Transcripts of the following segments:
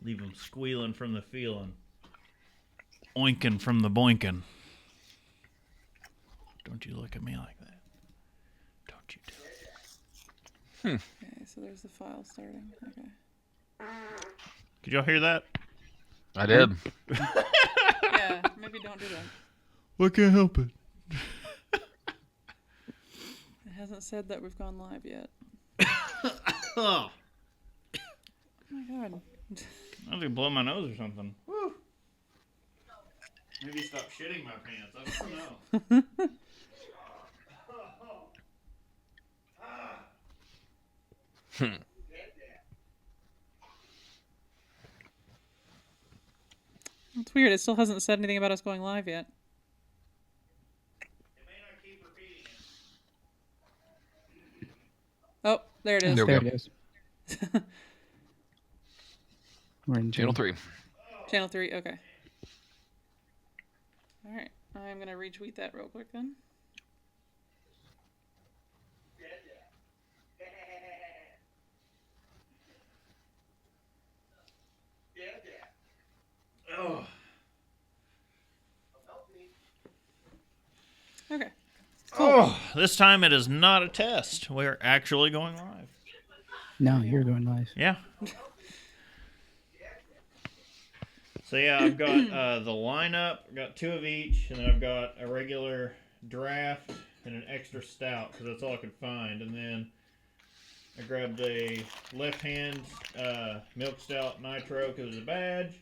Leave them squealing from the feeling. Oinking from the boinking. Don't you look at me like that. Don't you do it. Okay, so there's the file starting. Okay. Could y'all hear that? I did. Yeah, maybe don't do that. I can't help it. It hasn't said that we've gone live yet. Oh. Oh my god. I was gonna blow my nose or something. Woo. Maybe stop shitting my pants. I don't know. It's weird. It still hasn't said anything about us going live yet. It may not keep repeating it. Oh, there it is. There we There go. it is. We're in Channel 3. Channel 3, okay. Alright, I'm going to retweet that real quick then. Oh. Okay. Oh, this time it is not a test. We're actually going live. No, you're going live. Yeah. So yeah, I've got the lineup. I've got 2 of each, and then I've got a regular draft and an extra stout because that's all I could find. And then I grabbed a left-hand milk stout nitro because it was a badge.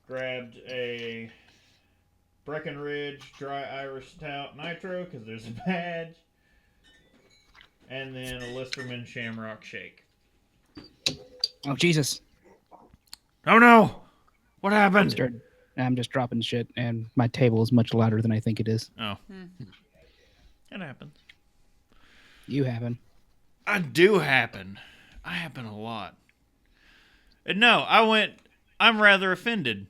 Grabbed a Breckenridge dry Irish stout nitro because there's a badge. And then a Listerman Shamrock Shake. Oh, Jesus. Oh no! What happened? I'm just dropping shit, and my table is much louder than I think it is. Oh. It happens. You haven't. I do happen. I happen a lot. And no, I'm rather offended.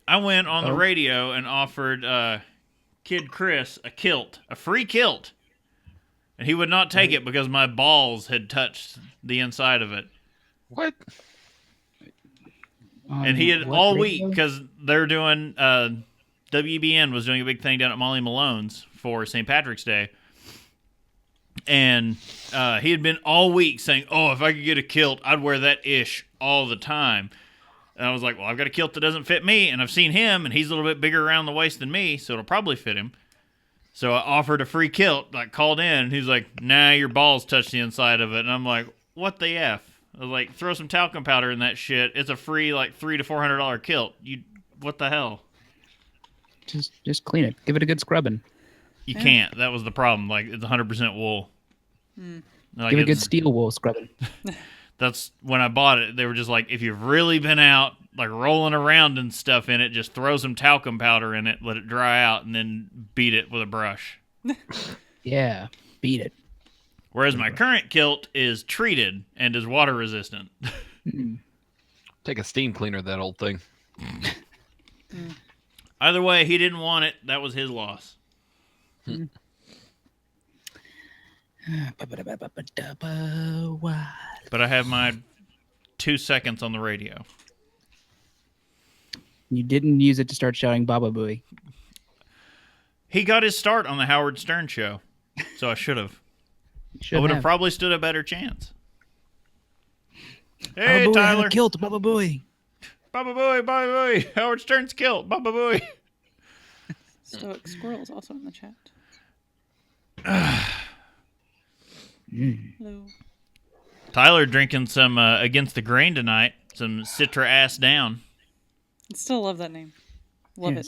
I went on the radio and offered Kid Chris a kilt, a free kilt. And he would not take it because my balls had touched the inside of it. What? And he had all week because they're doing, WBN was doing a big thing down at Molly Malone's for St. Patrick's Day. And he had been all week saying, oh, if I could get a kilt, I'd wear that ish all the time. And I was like, well, I've got a kilt that doesn't fit me, and I've seen him, and he's a little bit bigger around the waist than me, so it'll probably fit him. So I offered a free kilt, like called in, and he's like, nah, your balls touch the inside of it. And I'm like, what the F? I was like, throw some talcum powder in that shit. It's a free, like, $300 to $400 kilt. What the hell? Just clean it. Give it a good scrubbing. You can't. That was the problem. Like, it's 100% wool. Like, Give it a good steel wool scrubbing. That's when I bought it. They were just like, if you've really been out, like rolling around and stuff in it, just throw some talcum powder in it, let it dry out, and then beat it with a brush. Yeah, beat it. Whereas my current kilt is treated and is water resistant. Take a steam cleaner, that old thing. Either way, he didn't want it. That was his loss. But I have my 2 seconds on the radio. You didn't use it to start shouting Baba Booey. He got his start on the Howard Stern show, so I should have. I would have probably stood a better chance. Hey, Baba Booey Tyler. had a kilt, Baba Booey. Baba Booey, Baba Booey. Howard Stern's kilt, Baba Booey. Stoic Squirrel's also in the chat. Hello. Tyler drinking some Against the Grain tonight. Some Citra Ass Down. I still love that name. Love it.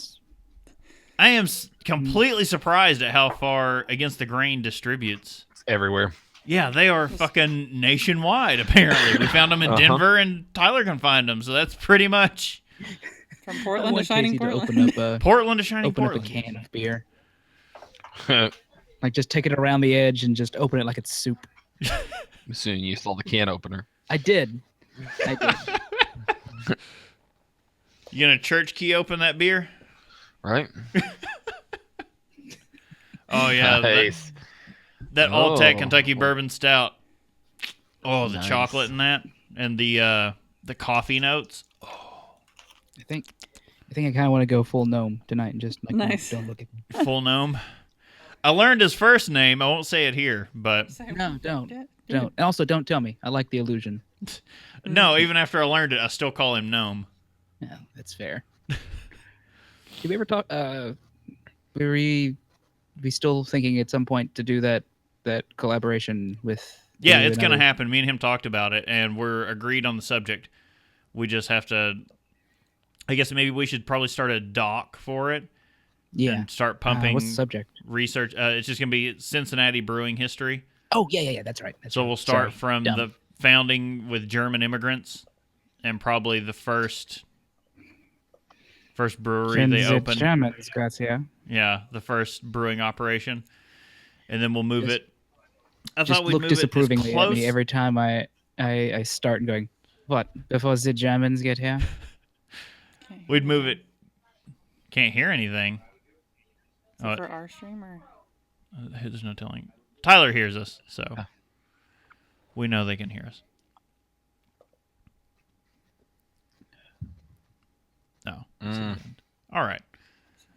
I am completely surprised at how far Against the Grain distributes. It's everywhere. Yeah, they are fucking nationwide, apparently. We found them in Denver, and Tyler can find them, so that's pretty much... From Portland to Shining Portland. Portland to Shining Portland. Open up a can of beer. Like, just take it around the edge and just open it like it's soup. Soon you saw the can opener. I did. You gonna church key open that beer? Right? Oh, yeah. Nice. That Alltech Kentucky Bourbon Stout. Oh, the chocolate in that. And the the coffee notes. I think I kind of want to go full gnome tonight and just like Nice. don't look at me. Full gnome. I learned his first name. I won't say it here, but No, don't. And also, don't tell me. I like the illusion. no, even after I learned it, I still call him gnome. Yeah, that's fair. Did we ever talk? Were we still thinking at some point to do that collaboration with? Yeah, you it's and going to other- happen. Me and him talked about it, and we're agreed on the subject. We just have to. I guess maybe we should probably start a doc for it. Yeah. And start pumping What's the subject? research. It's just going to be Cincinnati brewing history. Oh yeah. That's right. So we'll start from the founding with German immigrants, and probably the first brewery they opened. Germans, grazie. Yeah, the first brewing operation, and then we'll move Just- it. I Just thought we'd look move it as disapprovingly at close. me every time I start and going, what? Before the Germans get here? We'd move it. Can't hear anything. Is it for our stream or? There's no telling. Tyler hears us, so Ah. we know they can hear us. No. All right.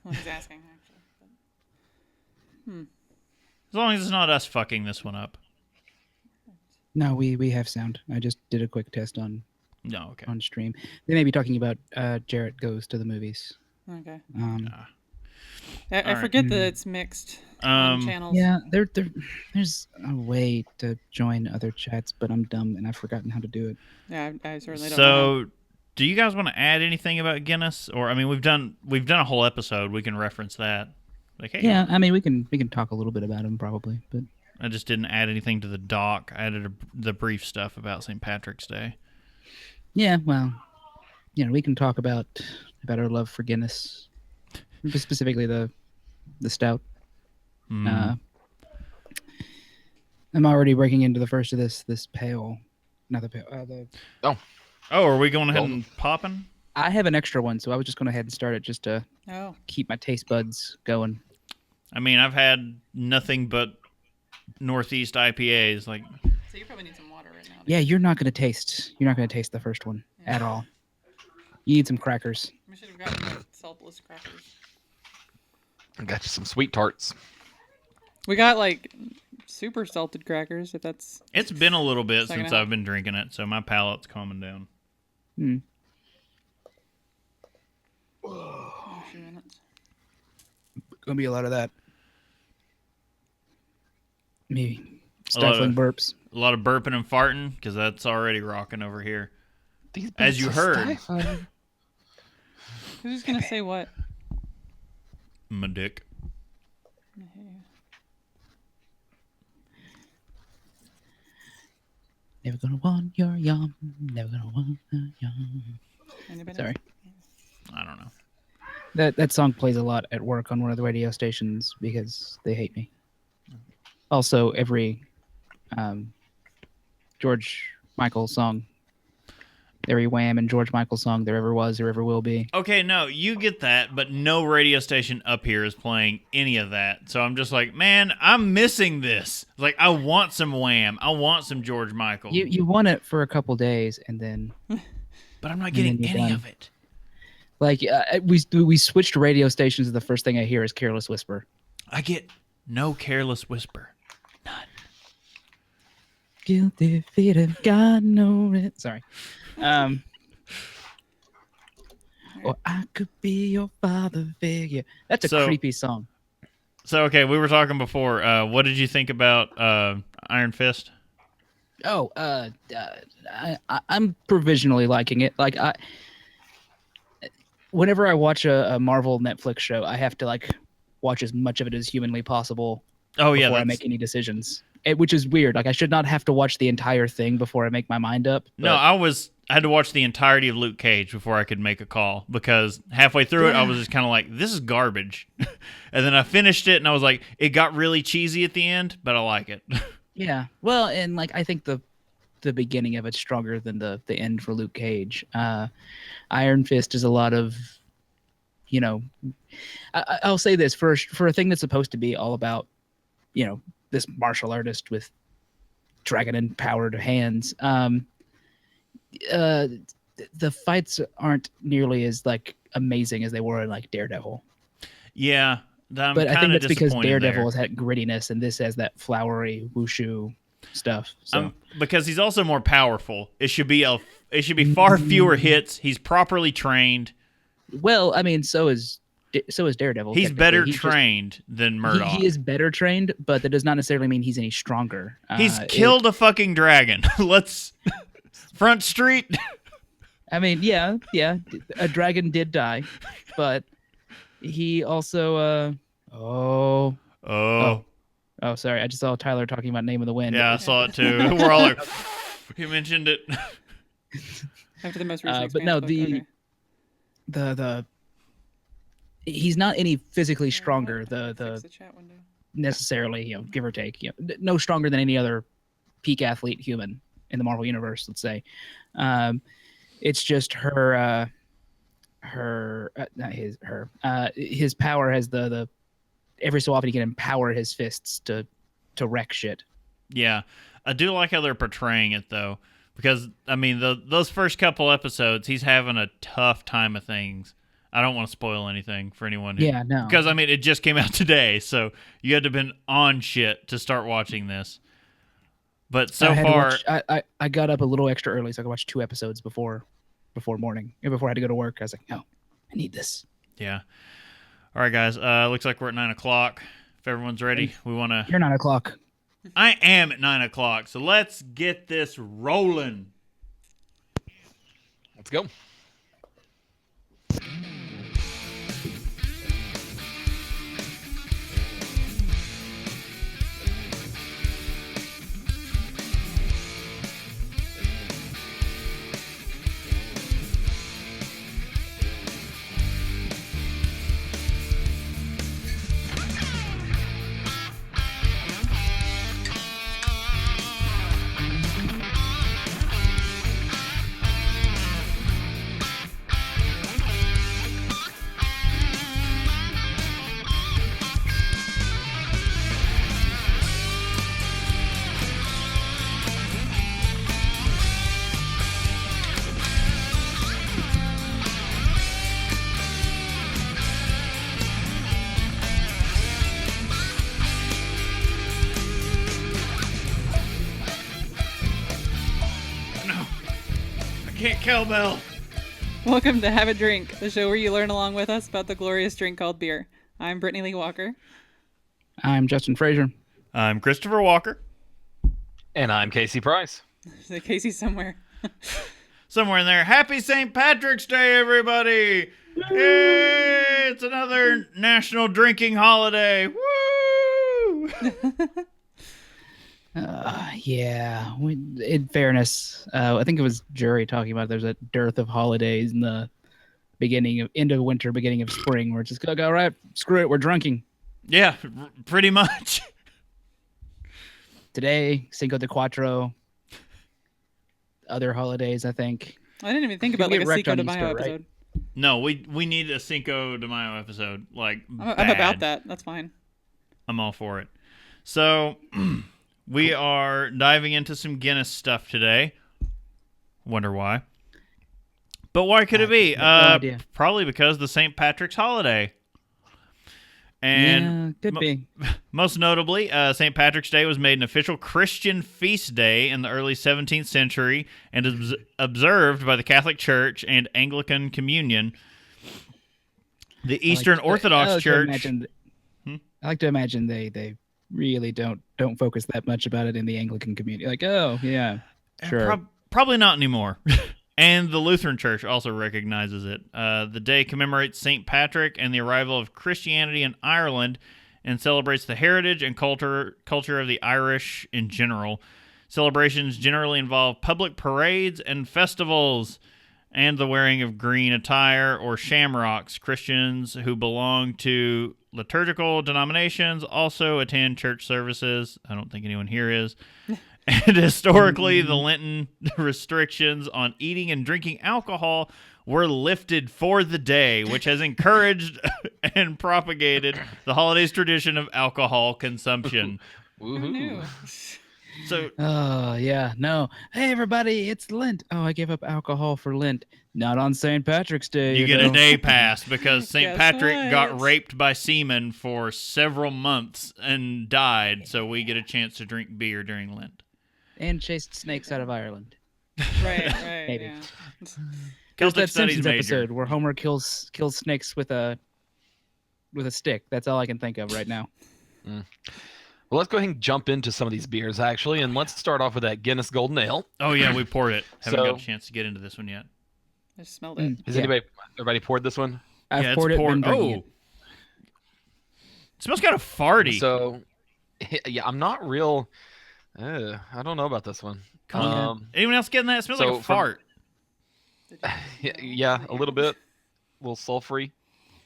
Well, he's asking actually. As long as it's not us fucking this one up. No, we have sound. I just did a quick test on No, okay. stream. They may be talking about Jarrett goes to the movies. Okay. I Alright. forget that it's mixed on channels. Yeah, there's a way to join other chats, but I'm dumb and I've forgotten how to do it. Yeah, I certainly don't know. So, do you guys want to add anything about Guinness? Or I mean, we've done a whole episode. We can reference that. Like, hey, Yeah, I mean we can talk a little bit about him probably, but I just didn't add anything to the doc. I added the brief stuff about St. Patrick's Day. yeah, well, we can talk about our love for Guinness, specifically the stout. I'm already breaking into the first of this pale, not the pale. Oh, are we going ahead and popping? I have an extra one, so I was just going ahead and start it just to Oh, keep my taste buds going. I mean, I've had nothing but Northeast IPAs. Like, so you probably need some water right now. Yeah, you're not going to taste the first one at all. You need some crackers. We should have gotten the saltless crackers. I got you some sweet tarts. We got like super salted crackers. If that's it's been a little bit Second since half. I've been drinking it, so my palate's calming down. a few minutes. Gonna be a lot of that. Maybe A lot stifling of- burps. A lot of burping and farting, because that's already rocking over here. These As you bits are heard. stifling. Who's gonna say what? My dick. Never gonna want your yum. Never gonna want your yum. Anybody? Sorry. I don't know. That song plays a lot at work on one of the radio stations because they hate me. Also, every George Michael song, every Wham and George Michael song there ever was or ever will be. Okay, no, you get that, but no radio station up here is playing any of that. So I'm just like, man, I'm missing this. Like, I want some Wham. I want some George Michael. You want it for a couple days and then But I'm not getting then you're any done. of it. like we switched radio stations and the first thing I hear is Careless Whisper. I get no Careless Whisper. Guilty feet have got no rent. Sorry. Or I could be your father figure. That's a So- creepy song. So, okay, we were talking before. What did you think about Iron Fist? Oh, I'm provisionally liking it. Like whenever I watch a Marvel Netflix show, I have to like watch as much of it as humanly possible Oh, yeah. before I That's, make any decisions. Which is weird. Like I should not have to watch the entire thing before I make my mind up. no, I had to watch the entirety of Luke Cage before I could make a call because halfway through it, I was just kind of like, this is garbage. And then I finished it and I was like, it got really cheesy at the end, but I like it. Yeah. Well, and like I think the beginning of it's stronger than the end for Luke Cage. Iron Fist is a lot of, I'll say this for a thing that's supposed to be all about, this martial artist with dragon empowered hands. the fights aren't nearly as like amazing as they were in like Daredevil. Yeah, I'm But I think kind of that's because disappointed Daredevil there. has had grittiness, and this has that flowery wushu stuff. So Because he's also more powerful. It should be far fewer hits. He's properly trained. well, I mean, so is Daredevil. He's technically. better He's just- trained than Murdoch. He is better trained, but that does not necessarily mean he's any stronger. He's killed a fucking dragon. Let's Front Street. I mean, yeah, a dragon did die, but he also. Oh. Oh, sorry. I just saw Tyler talking about Name of the Wind. Yeah, I saw it too. We're all like, he mentioned it. After the most recent but no, expansion book, okay. the he's not any physically stronger. Fix The the chat window. necessarily, give or take, no stronger than any other peak athlete human in the Marvel universe. Let's say, it's just his power has the every so often he can empower his fists to wreck shit. Yeah, I do like how they're portraying it though, because I mean those first couple episodes, he's having a tough time of things. I don't want to spoil anything for anyone. Yeah, no. Because I mean it just came out today, so you had to have been on shit to start watching this. But so far, I got up a little extra early so I could watch 2 episodes before morning, before I had to go to work. I was like, no, I need this. yeah. All right, guys. Looks like we're at 9:00. If everyone's ready, we want to. You're 9:00. I am at 9:00, so let's get this rolling. Let's go. Can't cowbell. Welcome to Have a Drink, the show where you learn along with us about the glorious drink called beer. I'm Brittany Lee Walker. I'm Justin Frazier. I'm Christopher Walker. And I'm Casey Price. Is Casey somewhere? Somewhere in there. Happy St. Patrick's Day, everybody! Yay! It's another national drinking holiday. Woo! Yeah. In fairness, I think it was Jury talking about there's a dearth of holidays in the end of winter, beginning of spring, where it's just like, all right, screw it, we're drinking. Yeah, pretty much. Today, Cinco de Cuatro. Other holidays, I think. I didn't even think People about like get a wrecked Cinco on de Easter, Mayo right? episode. No, we need a Cinco de Mayo episode. Like, I'm about bad. that. That's fine. I'm all for it. So, we are diving into some Guinness stuff today. Wonder why. But why could it be? No idea. Probably because the St. Patrick's holiday. And yeah, could be. most notably, St. Patrick's Day was made an official Christian feast day in the early 17th century and is observed by the Catholic Church and Anglican Communion. The Eastern Orthodox Church. I like to imagine they really don't focus that much about it in the Anglican community. Like, oh yeah, sure. Probably not anymore. And the Lutheran Church also recognizes it. The day commemorates St. Patrick and the arrival of Christianity in Ireland and celebrates the heritage and culture of the Irish in general. Celebrations generally involve public parades and festivals and the wearing of green attire or shamrocks. Christians who belong to liturgical denominations also attend church services. I don't think anyone here is. And historically, the Lenten restrictions on eating and drinking alcohol were lifted for the day, which has encouraged and propagated the holiday's tradition of alcohol consumption. Who knew? So Oh, yeah. No. Hey, everybody, it's Lent. Oh, I gave up alcohol for Lent. Not on St. Patrick's Day. you get a know. day pass because St. Guess Patrick got what? raped by seamen for several months and died, so we get a chance to drink beer during Lent. And chased snakes out of Ireland. Right. Maybe. Yeah. There's Celtic that Studies Simpsons major. episode where Homer kills snakes with a stick. That's all I can think of right now. Well, let's go ahead and jump into some of these beers, actually, and let's start off with that Guinness Golden Ale. Oh yeah, we poured it. Haven't got a So- chance to get into this one yet. I just smelled it. Has Yeah. everybody poured this one? I've Yeah, poured it, been drinking Oh, it. it smells kind of farty. So, yeah, I'm not real. I don't know about this one. Come on. Anyone else getting that? It smells like so a from- fart. Yeah, a little bit, a little sulfury.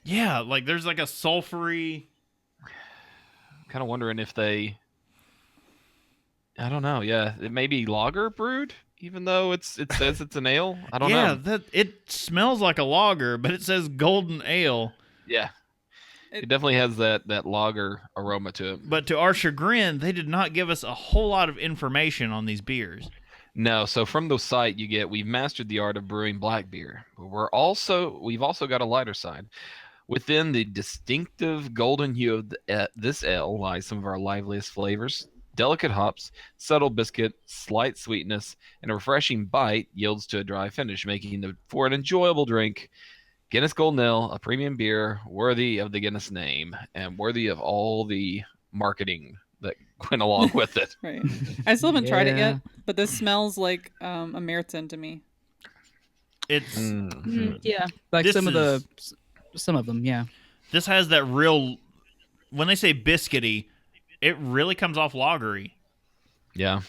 Yeah, like there's like a sulfury. Kind of wondering if they. I don't know. Yeah, it may be lager brewed, even though it says it's an ale. I don't know. That it smells like a lager, but it says golden ale. Yeah, it definitely has that lager aroma to it. But to our chagrin, they did not give us a whole lot of information on these beers. No, so from the site you get, we've mastered the art of brewing black beer. We've also got a lighter side. Within the distinctive golden hue of this ale lies some of our liveliest flavors. Delicate hops, subtle biscuit, slight sweetness, and a refreshing bite yields to a dry finish, making it for an enjoyable drink. Guinness Golden Ale, a premium beer worthy of the Guinness name and worthy of all the marketing that went along with it. Right. I still haven't tried it Yeah. yet, but this smells like a Märzen to me. It's Yeah, like This some of them. Yeah. this has that real. When they say biscuity, it really comes off lagery. Yeah.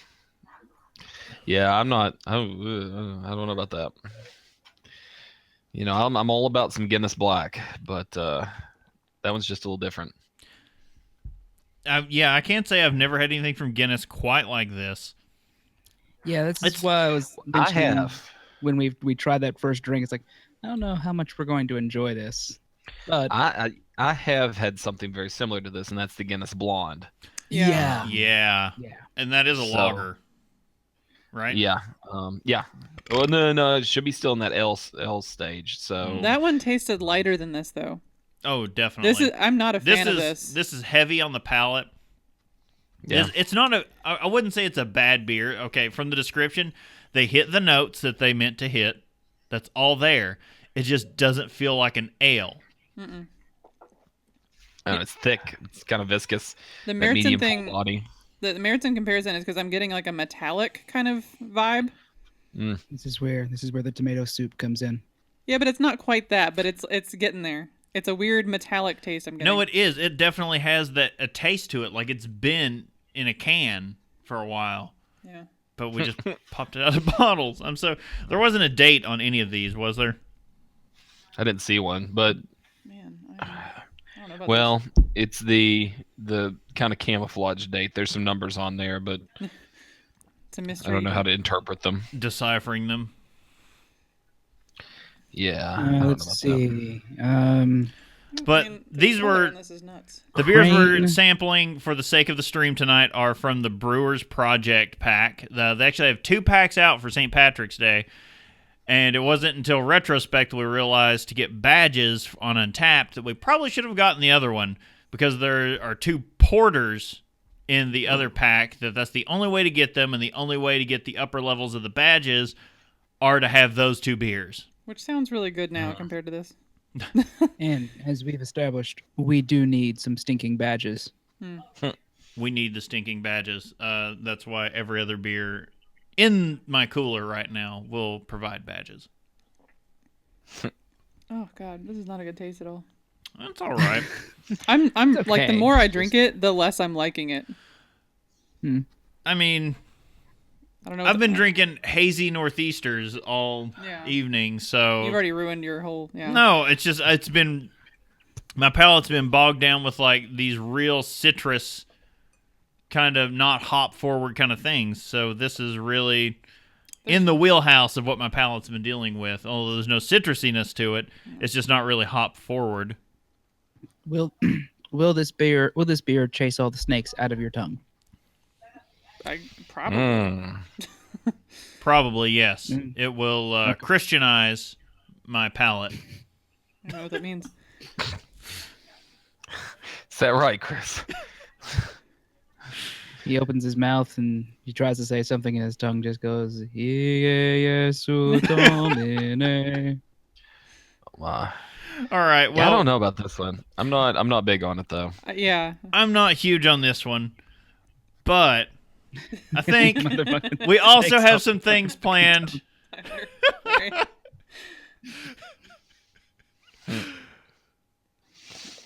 Yeah, I don't know about that. You know, I'm all about some Guinness Black, but that one's just a little different. Yeah, I can't say I've never had anything from Guinness quite like this. Yeah, that's It's- why I was I mentioning have. when we tried that first drink. It's like, I don't know how much we're going to enjoy this, but I have had something very similar to this, and that's the Guinness Blonde. Yeah. Yeah, yeah. and that is a So- lager, right? Yeah. Yeah. Oh no, it should be still in that L stage. So That one tasted lighter than this, though. Oh, definitely. I'm not a fan of this. This is heavy on the palate. yeah. It's not a. I wouldn't say it's a bad beer. Okay, from the description, they hit the notes that they meant to hit. That's all there. It just doesn't feel like an ale. Mm-mm. It's thick. It's kind of viscous. The That Märzen medium thing, body. the Märzen comparison is because I'm getting like a metallic kind of vibe. This is where the tomato soup comes in. Yeah, but it's not quite that. But it's getting there. It's a weird metallic taste I'm getting. No, it is. It definitely has a taste to it, like it's been in a can for a while. Yeah. But we just popped it out of bottles. There wasn't a date on any of these, was there? I didn't see one, but Man, I don't know about well, it's the kind of camouflage date. There's some numbers on there, but this. It's a mystery. I don't know how to interpret them. Deciphering them. Yeah. I don't know about Let's that. see. But Man, these the color were on this is nuts. the beers we're Crane. sampling for the sake of the stream tonight are from the Brewers Project pack. They actually have 2 packs out for St. Patrick's Day, and it wasn't until retrospect we realized to get badges on Untapped that we probably should have gotten the other one because there are 2 porters in the other pack. That's the only way to get them, and the only way to get the upper levels of the badges are to have those 2 beers. Which sounds really good now compared to this. And as we've established, we do need some stinking badges. We need the stinking badges. That's why every other beer in my cooler right now will provide badges. Oh God, this is not a good taste at all. That's all right. I'm It's like the okay. more I drink it, the less I'm liking it. I mean, I don't know. I've been drinking hazy Northeasters all Yeah. evening, so You've already ruined your whole. Yeah. no, it's been my palate's been bogged down with like these real citrus kind of not hop forward kind of things. So this is really in the wheelhouse of what my palate's been dealing with. Although there's no citrusiness to it, it's just not really hop forward. Will this beer chase all the snakes out of your tongue? Probably. Probably, yes. Mm. It will Okay. Christianize my palate. I don't know what that means. Is that right, Chris? He opens his mouth and he tries to say something, and his tongue just goes, "Yeah, su domine." Uh, All right, yeah, I well, don't know about this one. I'm not big on it though. Yeah. I'm not huge on this one, but I think Motherfucking we also snakes have off some the things fucking planned. Sorry.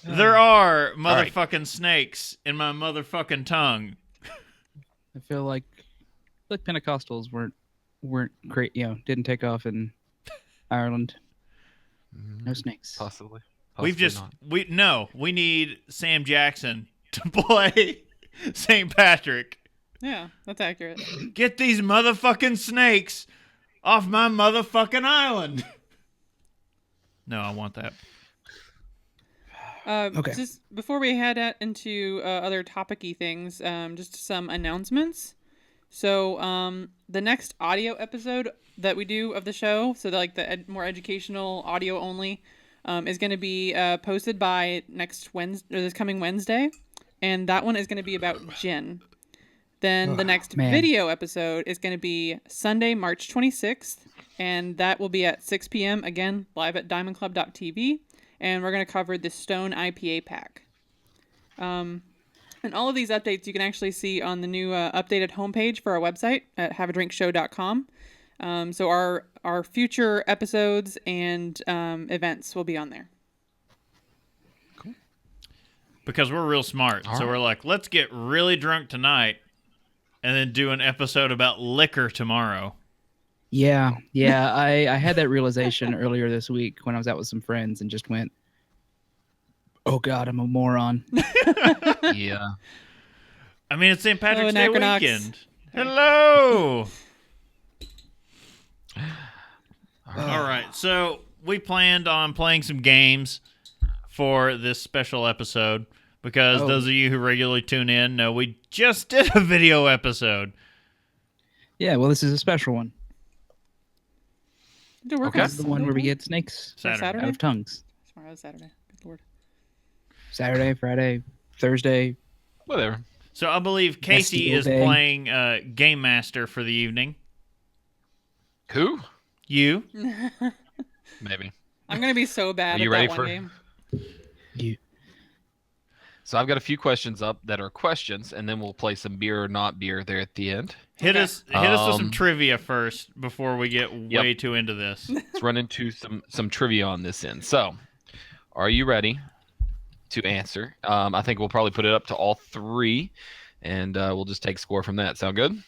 There are right. motherfucking snakes in my motherfucking tongue. I feel like Pentecostals weren't great. Didn't take off in Ireland. No snakes. Possibly. We've Possibly just not. we need Sam Jackson to play St. Patrick. Yeah, that's accurate. Get these motherfucking snakes off my motherfucking island. No, I want that. Okay. Just before we head into other topicy things, just some announcements. So the next audio episode that we do of the show, so the more educational audio only, is going to be posted by next Wednesday, or this coming Wednesday, and that one is going to be about gin. Then the next man. video episode is going to be Sunday, March 26th, and that will be at 6 p.m. again, live at diamondclub.tv, and we're going to cover the Stone IPA pack. And all of these updates you can actually see on the new updated homepage for our website at haveadrinkshow.com. So our future episodes and events will be on there. Because we're real smart. All So right. we're like, let's get really drunk tonight and then do an episode about liquor tomorrow. Yeah. I had that realization earlier this week when I was out with some friends and just went, "Oh God, I'm a moron." Yeah. I mean, it's St. Patrick's Day Anachronox. weekend. Hello! All right, so we planned on playing some games for this special episode because those of you who regularly tune in know we just did a video episode. Yeah. Well, this is a special one. To work Okay. on This is the one where we get snakes Saturday. out of tongues. Tomorrow's Saturday. Good lord. Saturday, Friday, Thursday. Whatever. So I believe Casey Bastille is Day. playing Game Master for the evening. Who? You? Maybe. I'm gonna be so bad Are you at ready that for- one game. You. So I've got a few questions up that are questions, and then we'll play some beer or not beer there at the end. Hit Okay. us with some Um, trivia first before we get Yep. way too into this. Let's run into some trivia on this end. So, are you ready to answer? I think we'll probably put it up to all three, and we'll just take score from that. Sound good?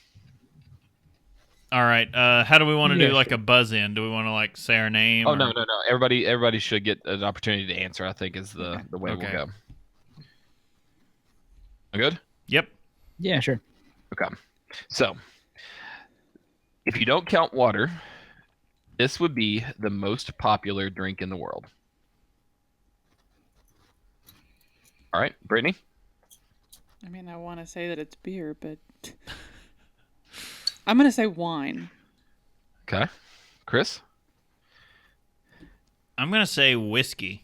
All right. How do we want to Yeah, do like sure. a buzz in? Do we want to like say our name? Oh or- no. Everybody should get an opportunity to answer. I think is the way Okay. we'll go. Good. Yep. Yeah, sure. Okay. So, if you don't count water, this would be the most popular drink in the world. All right, Brittany. I mean, I want to say that it's beer, but I'm gonna say wine. Okay. Chris. I'm gonna say whiskey.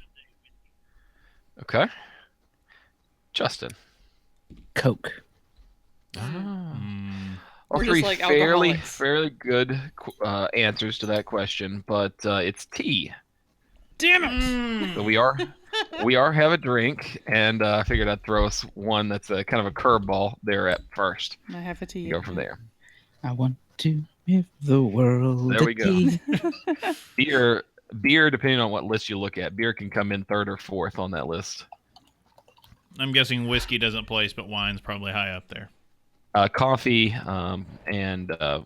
Okay. Justin. Coke. Mm. All We're just three like fairly alcoholics. fairly good answers to that question, but it's tea. Damn it! So we are have a drink, and I figured I'd throw us one that's a kind of a curveball there at first. I have a tea. Go from there. I want to give the world There a we go. tea. Beer, depending on what list you look at, beer can come in third or fourth on that list. I'm guessing whiskey doesn't place, but wine's probably high up there. Coffee, and Coffee.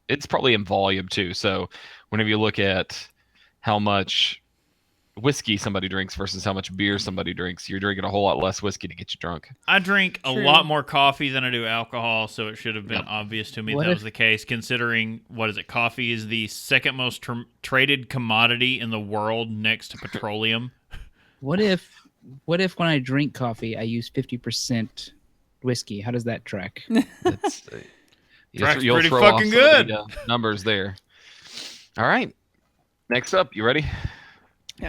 it's probably in volume too. So whenever you look at how much whiskey somebody drinks versus how much beer somebody drinks, you're drinking a whole lot less whiskey to get you drunk. I drink a True. lot more coffee than I do alcohol, so it should have been obvious to me What that if- was the case, considering, coffee is the second most traded commodity in the world next to petroleum. What if when I drink coffee, I use 50% whiskey. How does that track? That's Track's you'll pretty throw off fucking some of the, good. numbers there. All right. Next up, you ready?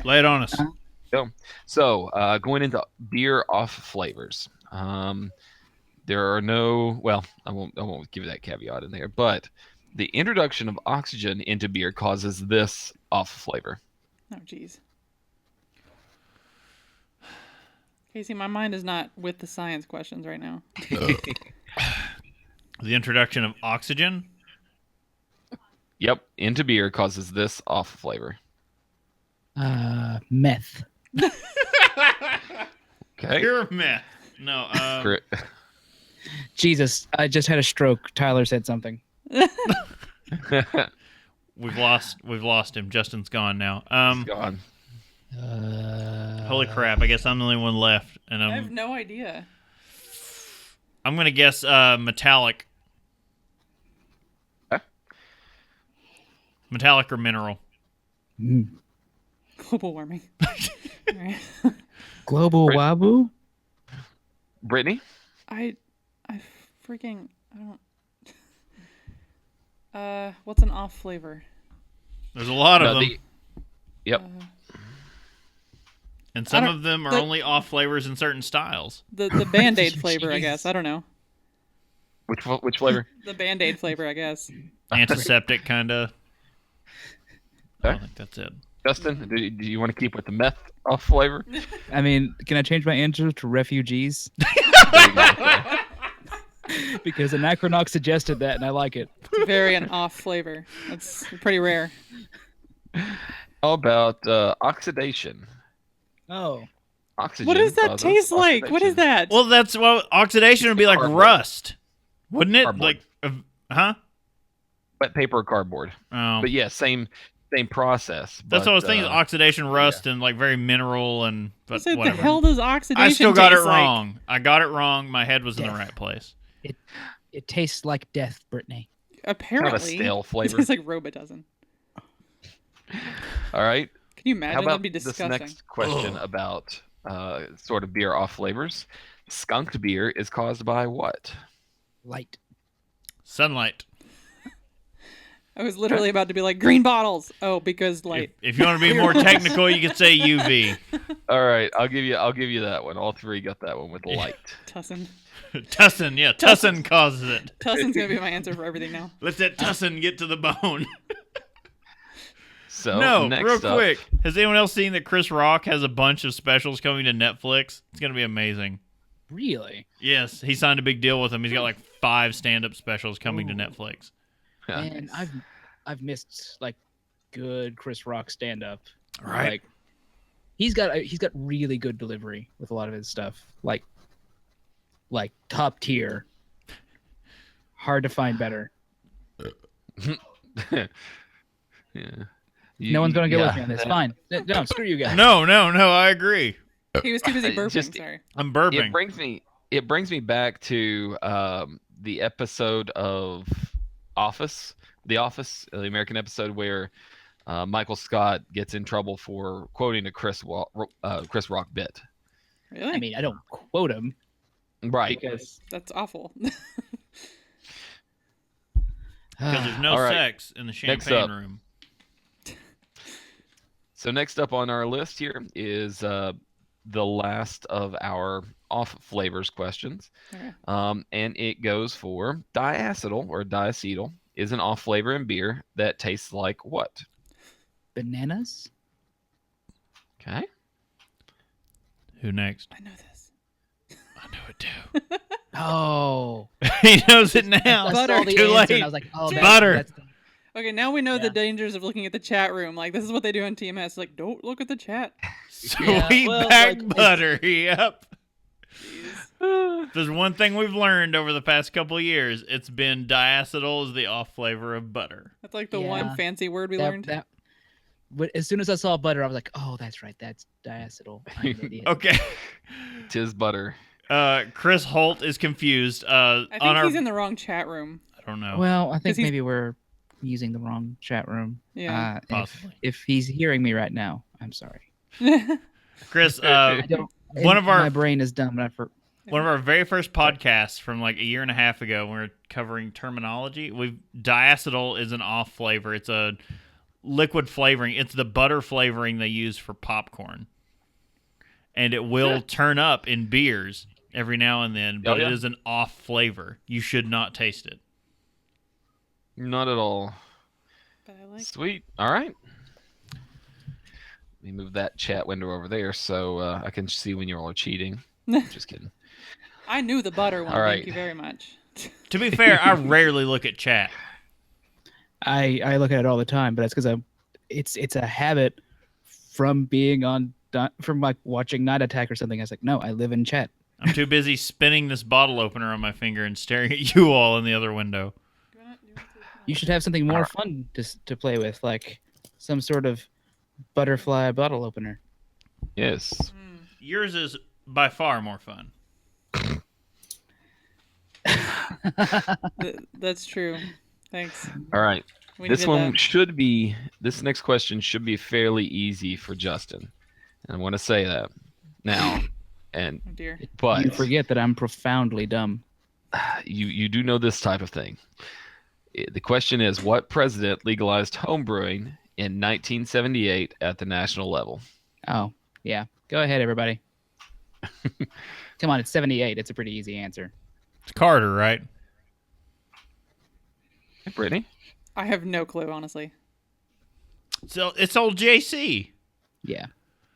Lay it on us. Go. So, going into beer off flavors. There are no. Well, I won't give that caveat in there. But the introduction of oxygen into beer causes this off flavor. Oh, jeez. Casey, my mind is not with the science questions right now. The introduction of oxygen. Yep, into beer causes this off flavor. Meth. Okay. Pure meth. No. Jesus, I just had a stroke. Tyler said something. We've lost him. Justin's gone now. It's gone. Holy crap! I guess I'm the only one left, and I have no idea. I'm gonna guess metallic. Huh? Metallic or mineral. Global warming. Alright. Global Right. Wabu? Brittany? I don't. What's an off flavor? There's a lot of No, them, Yep. and some I don't- of them are the- only off flavors in certain styles. The Band-Aid flavor, I guess. I don't know. Which flavor? The Band-Aid flavor, I guess. Antiseptic, kind of. I Okay. don't think that's it. Justin, do you want to keep with the meth off flavor? I mean, can I change my answer to refugees? There you go. Because Anachronox suggested that, and I like it. It's very an off flavor. That's pretty rare. How about oxidation? Oh. Oxygen. What does that causes taste like? What is oxidation. that? Well, that's oxidation would be like Cardboard. rust, wouldn't it? Cardboard. Like, huh? Wet paper or cardboard. Oh, But yeah, same process. that's but, what I was thinking. Oxidation, rust, and like very mineral, and I but said, the whatever. hell does oxidation I still got it taste like? wrong. I got it wrong. My head was in the Death. right place. It tastes like death, Brittany. Apparently. Kind of a stale It flavor. tastes like Robitussin. All right. Can you imagine? How That'd about be this disgusting. next question about sort of beer off flavors? Skunked beer is caused by what? Light. Sunlight. I was literally about to be like, green bottles. Oh, because light. If you want to be more technical, you could say UV. All right, I'll give you that one. All three got that one with light. Tussin. Tussin, yeah, Tussin causes it. Tussin's going to be my answer for everything now. Let that Tussin get to the bone. So No, next real up, quick. Has anyone else seen that Chris Rock has a bunch of specials coming to Netflix? It's going to be amazing. Really? Yes, he signed a big deal with them. He's got like 5 stand-up specials coming to Netflix. Man, I've missed like good Chris Rock stand up. Right. Like he's got really good delivery with a lot of his stuff. Like top tier. Hard to find better. yeah. No one's gonna go with me on this. Fine. No, screw you guys. No, I agree. He was too busy burping. Just- Sorry. I'm burping. It brings me back to the episode of The Office, the American episode where Michael Scott gets in trouble for quoting a Chris Rock bit. Really? I mean, I don't quote him Right. because That's awful. Because there's no All right. sex in the Next champagne up. room. So next up on our list here is the last of our off flavors questions. Okay. And it goes for diacetyl or diacetyl is an off flavor in beer that tastes like what? bananas. Okay. Who next? I know this. I know it too. Oh, He knows it now. I saw Butter. the Too answer late. and I was like, oh, Butter. That's Okay, now we know Yeah. the dangers of looking at the chat room. Like, this is what they do on TMS. Like, don't look at the chat. Sweet well, back like, butter. Yep. If there's one thing we've learned over the past couple of years, it's been diacetyl is the off flavor of butter. That's like the Yeah. one fancy word we learned. As soon as I saw butter, I was like, oh, that's right. That's diacetyl. I'm an idiot. Okay. Tis butter. Chris Holt is confused. I think on our, he's in the wrong chat room. I don't know. Well, I 'Cause think he's- maybe we're using the wrong chat room. Yeah. Possibly. If he's hearing me right now, I'm sorry. Chris, I don't. One of our- my brain is dumb. And One of our very first podcasts from like a year and a half ago, when we were covering terminology. Diacetyl is an off flavor. It's a liquid flavoring. It's the butter flavoring they use for popcorn, and it will turn up in beers every now and then. But it is an off flavor. You should not taste it. Not at all. But I like. Sweet. All right. Let me move that chat window over there so I can see when you all are cheating. Just kidding. I knew the butter one. All right. Thank you very much. To be fair, I rarely look at chat. I look at it all the time, but that's because it's a habit from being from like watching Night Attack or something. I was like, no, I live in chat. I'm too busy spinning this bottle opener on my finger and staring at you all in the other window. You should have something more fun to play with, like some sort of butterfly bottle opener. Yes. Yours is by far more fun. That's true. Thanks. All right. We This needed one that. this next question should be fairly easy for Justin. And I want to say that now. And Oh dear. but You forget that I'm profoundly dumb. you do know this type of thing. The question is, what president legalized homebrewing in 1978 at the national level? Oh, yeah. Go ahead, everybody. Come on, it's 78. It's a pretty easy answer. It's Carter, right? Hey, Brittany? I have no clue, honestly. So it's old JC. Yeah.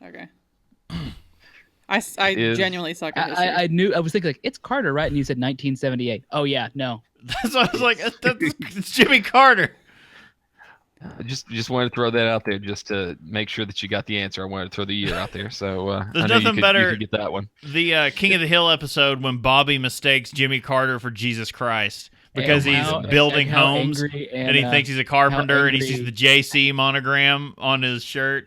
Okay. I genuinely suck at history. I knew. I was thinking, like, it's Carter, right? And you said 1978. Oh, yeah. No. That's what I was like. It's Jimmy Carter. I just wanted to throw that out there just to make sure that you got the answer. I wanted to throw the year out there. So There's I know nothing you better- could get that one. The King of the Hill episode when Bobby mistakes Jimmy Carter for Jesus Christ because And he's how- building and how homes angry and he thinks he's a carpenter and he angry- sees the JC monogram on his shirt.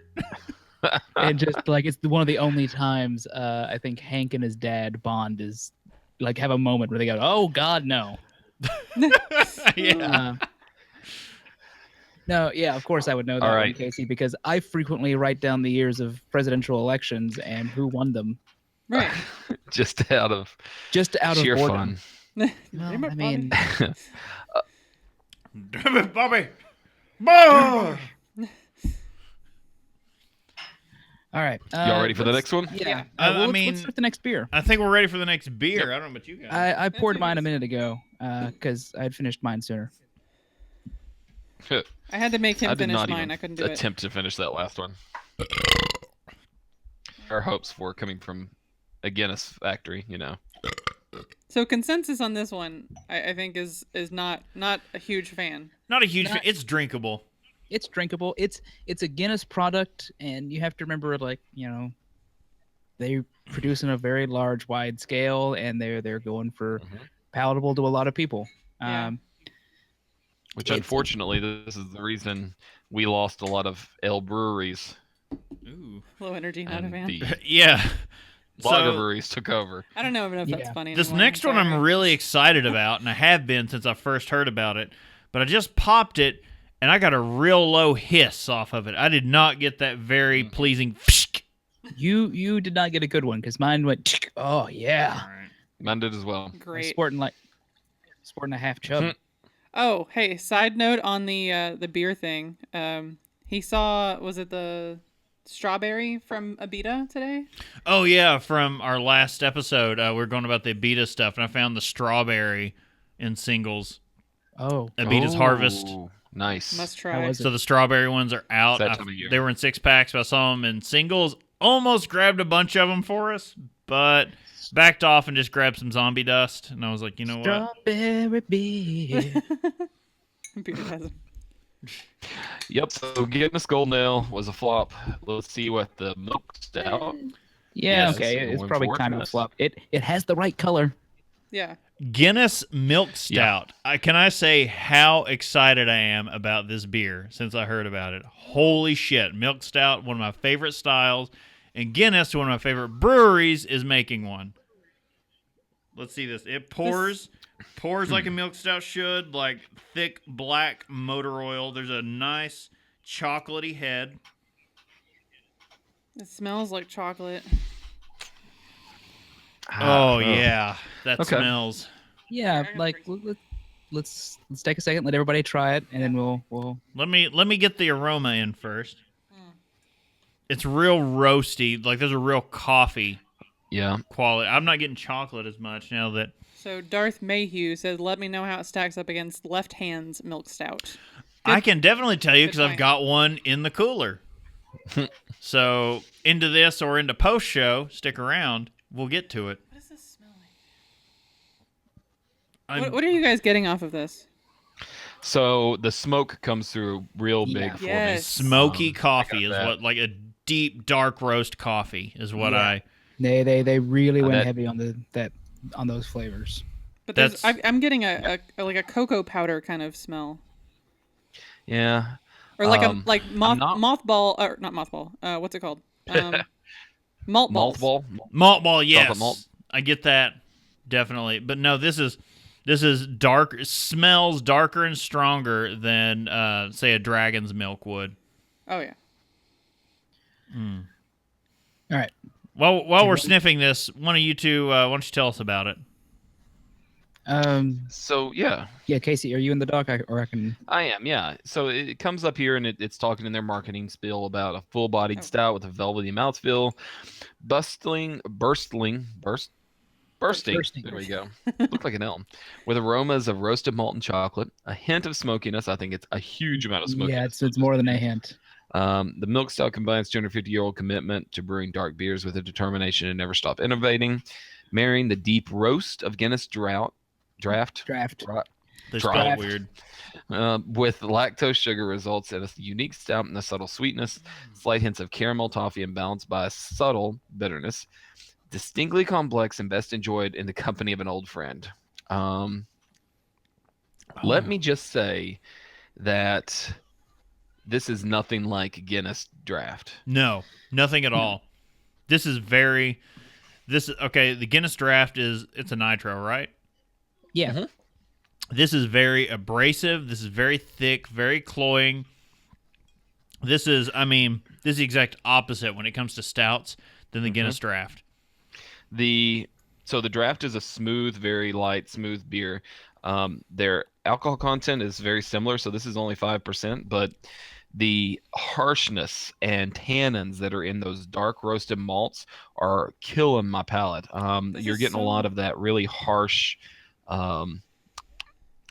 and just like it's one of the only times I think Hank and his dad bond is like have a moment where they go, "Oh God, no." Yeah. No, yeah, of course I would know that, All one, right. Casey, because I frequently write down the years of presidential elections and who won them, Right. Just out of just out sheer of boredom. fun. Well, Remember I mean, Damn it, Bobby. Boy! all right. Y'all ready for the next one? Yeah. I Well, mean- let's start the next beer. I think we're ready for the next beer. I don't know about you guys. I poured mine a minute ago because I had finished mine sooner. I had to make him I did finish not mine. even I couldn't do it. attempt to finish that last one. Our hopes were coming from a Guinness factory, you know. So consensus on this one, I think, is not a huge fan. Not a huge fan. Not- It's drinkable. It's drinkable. It's a Guinness product, and you have to remember, like, you know, they produce in a very large, wide scale, and they're going for palatable to a lot of people. Yeah. Which It's- unfortunately, this is the reason we lost a lot of ale breweries. Ooh. Low energy, not a And fan. the Yeah. lager So breweries took over. I don't know if that's Yeah. funny. this anymore. next one I'm sorry. really excited about, and I have been since I first heard about it. But I just popped it, and I got a real low hiss off of it. I did not get that very pleasing. You did not get a good one because mine went. Oh yeah, Mine did as well. Great. sporting a half chub. Oh, hey, side note on the beer thing. He saw, was it the strawberry from Abita today? Oh yeah, from our last episode, we are going about the Abita stuff, and I found the strawberry in singles. Oh, Abita's Harvest. Ooh, nice. Must How try. was it? So the strawberry ones are out. It's that time of year. They were in 6-packs, but I saw them in singles. Almost grabbed a bunch of them for us, but backed off and just grabbed some zombie dust. And I was like, you know what? Strawberry beer. Beer has it. Yep. So Guinness Golden Ale was a flop. Let's see what the milk stout. Yeah, Yes, okay, it's going probably forward kind for of a this. flop. It has the right color. Yeah. Guinness Milk Stout. Can I say how excited I am about this beer since I heard about it? Holy shit. Milk Stout, one of my favorite styles. And Guinness, one of my favorite breweries, is making one. Let's see this. It pours like a milk stout should, like thick black motor oil. There's a nice chocolatey head. It smells like chocolate. Oh yeah, that Okay. smells. Yeah, like let's take a second, let everybody try it, and then we'll. Let me get the aroma in first. Mm. It's real roasty. Like there's a real coffee Yeah. quality. I'm not getting chocolate as much now that So Darth Mayhew says, "Let me know how it stacks up against Left Hand's milk stout." I can definitely tell you Good because I've point. got one in the cooler. So into this or into post show, stick around. We'll get to it. What does this smell like? I'm- What are you guys getting off of this? So the smoke comes through real big Yeah. for Yes. me. Smoky I coffee got is that. what, like a deep dark roast coffee is what Yeah. They really went that- heavy on on those flavors. But That's- I'm getting a like a cocoa powder kind of smell, Yeah. or like I'm not- mothball, or not mothball. What's it called? Malt balls. Malt ball. malt ball. Yes, malt. I get that definitely. But no, this is dark. It smells darker and stronger than say a dragon's milk would. Oh yeah. All right. While we're sniffing this, one of you two, why don't you tell us about it? So yeah, Yeah, Casey, are you in the doc? Or I can. I am. Yeah. So it comes up here and it's talking in their marketing spiel about a full-bodied Oh. stout with a velvety mouthfeel, bursting. Bursting. There we go. Looked like an L. With aromas of roasted malt and chocolate, a hint of smokiness. I think it's a huge amount of smokiness. Yeah, it's more than a hint. The milk stout combines 250-year-old commitment to brewing dark beers with a determination to never stop innovating, marrying the deep roast of Guinness draft They spell it Draft. weird. with lactose sugar results in a unique stout and a subtle sweetness, slight hints of caramel, toffee, and balanced by a subtle bitterness. Distinctly complex and best enjoyed in the company of an old friend. Let me just say that this is nothing like Guinness Draft. No, nothing at all. This is okay. The Guinness Draft it's a nitro, right? Yeah. Mhm. This is very abrasive. This is very thick, very cloying. This is the exact opposite when it comes to stouts than the Guinness Draft. So the draft is a smooth, very light, smooth beer. Their alcohol content is very similar, so this is only 5%, but the harshness and tannins that are in those dark roasted malts are killing my palate. You're is getting a lot of that really harsh,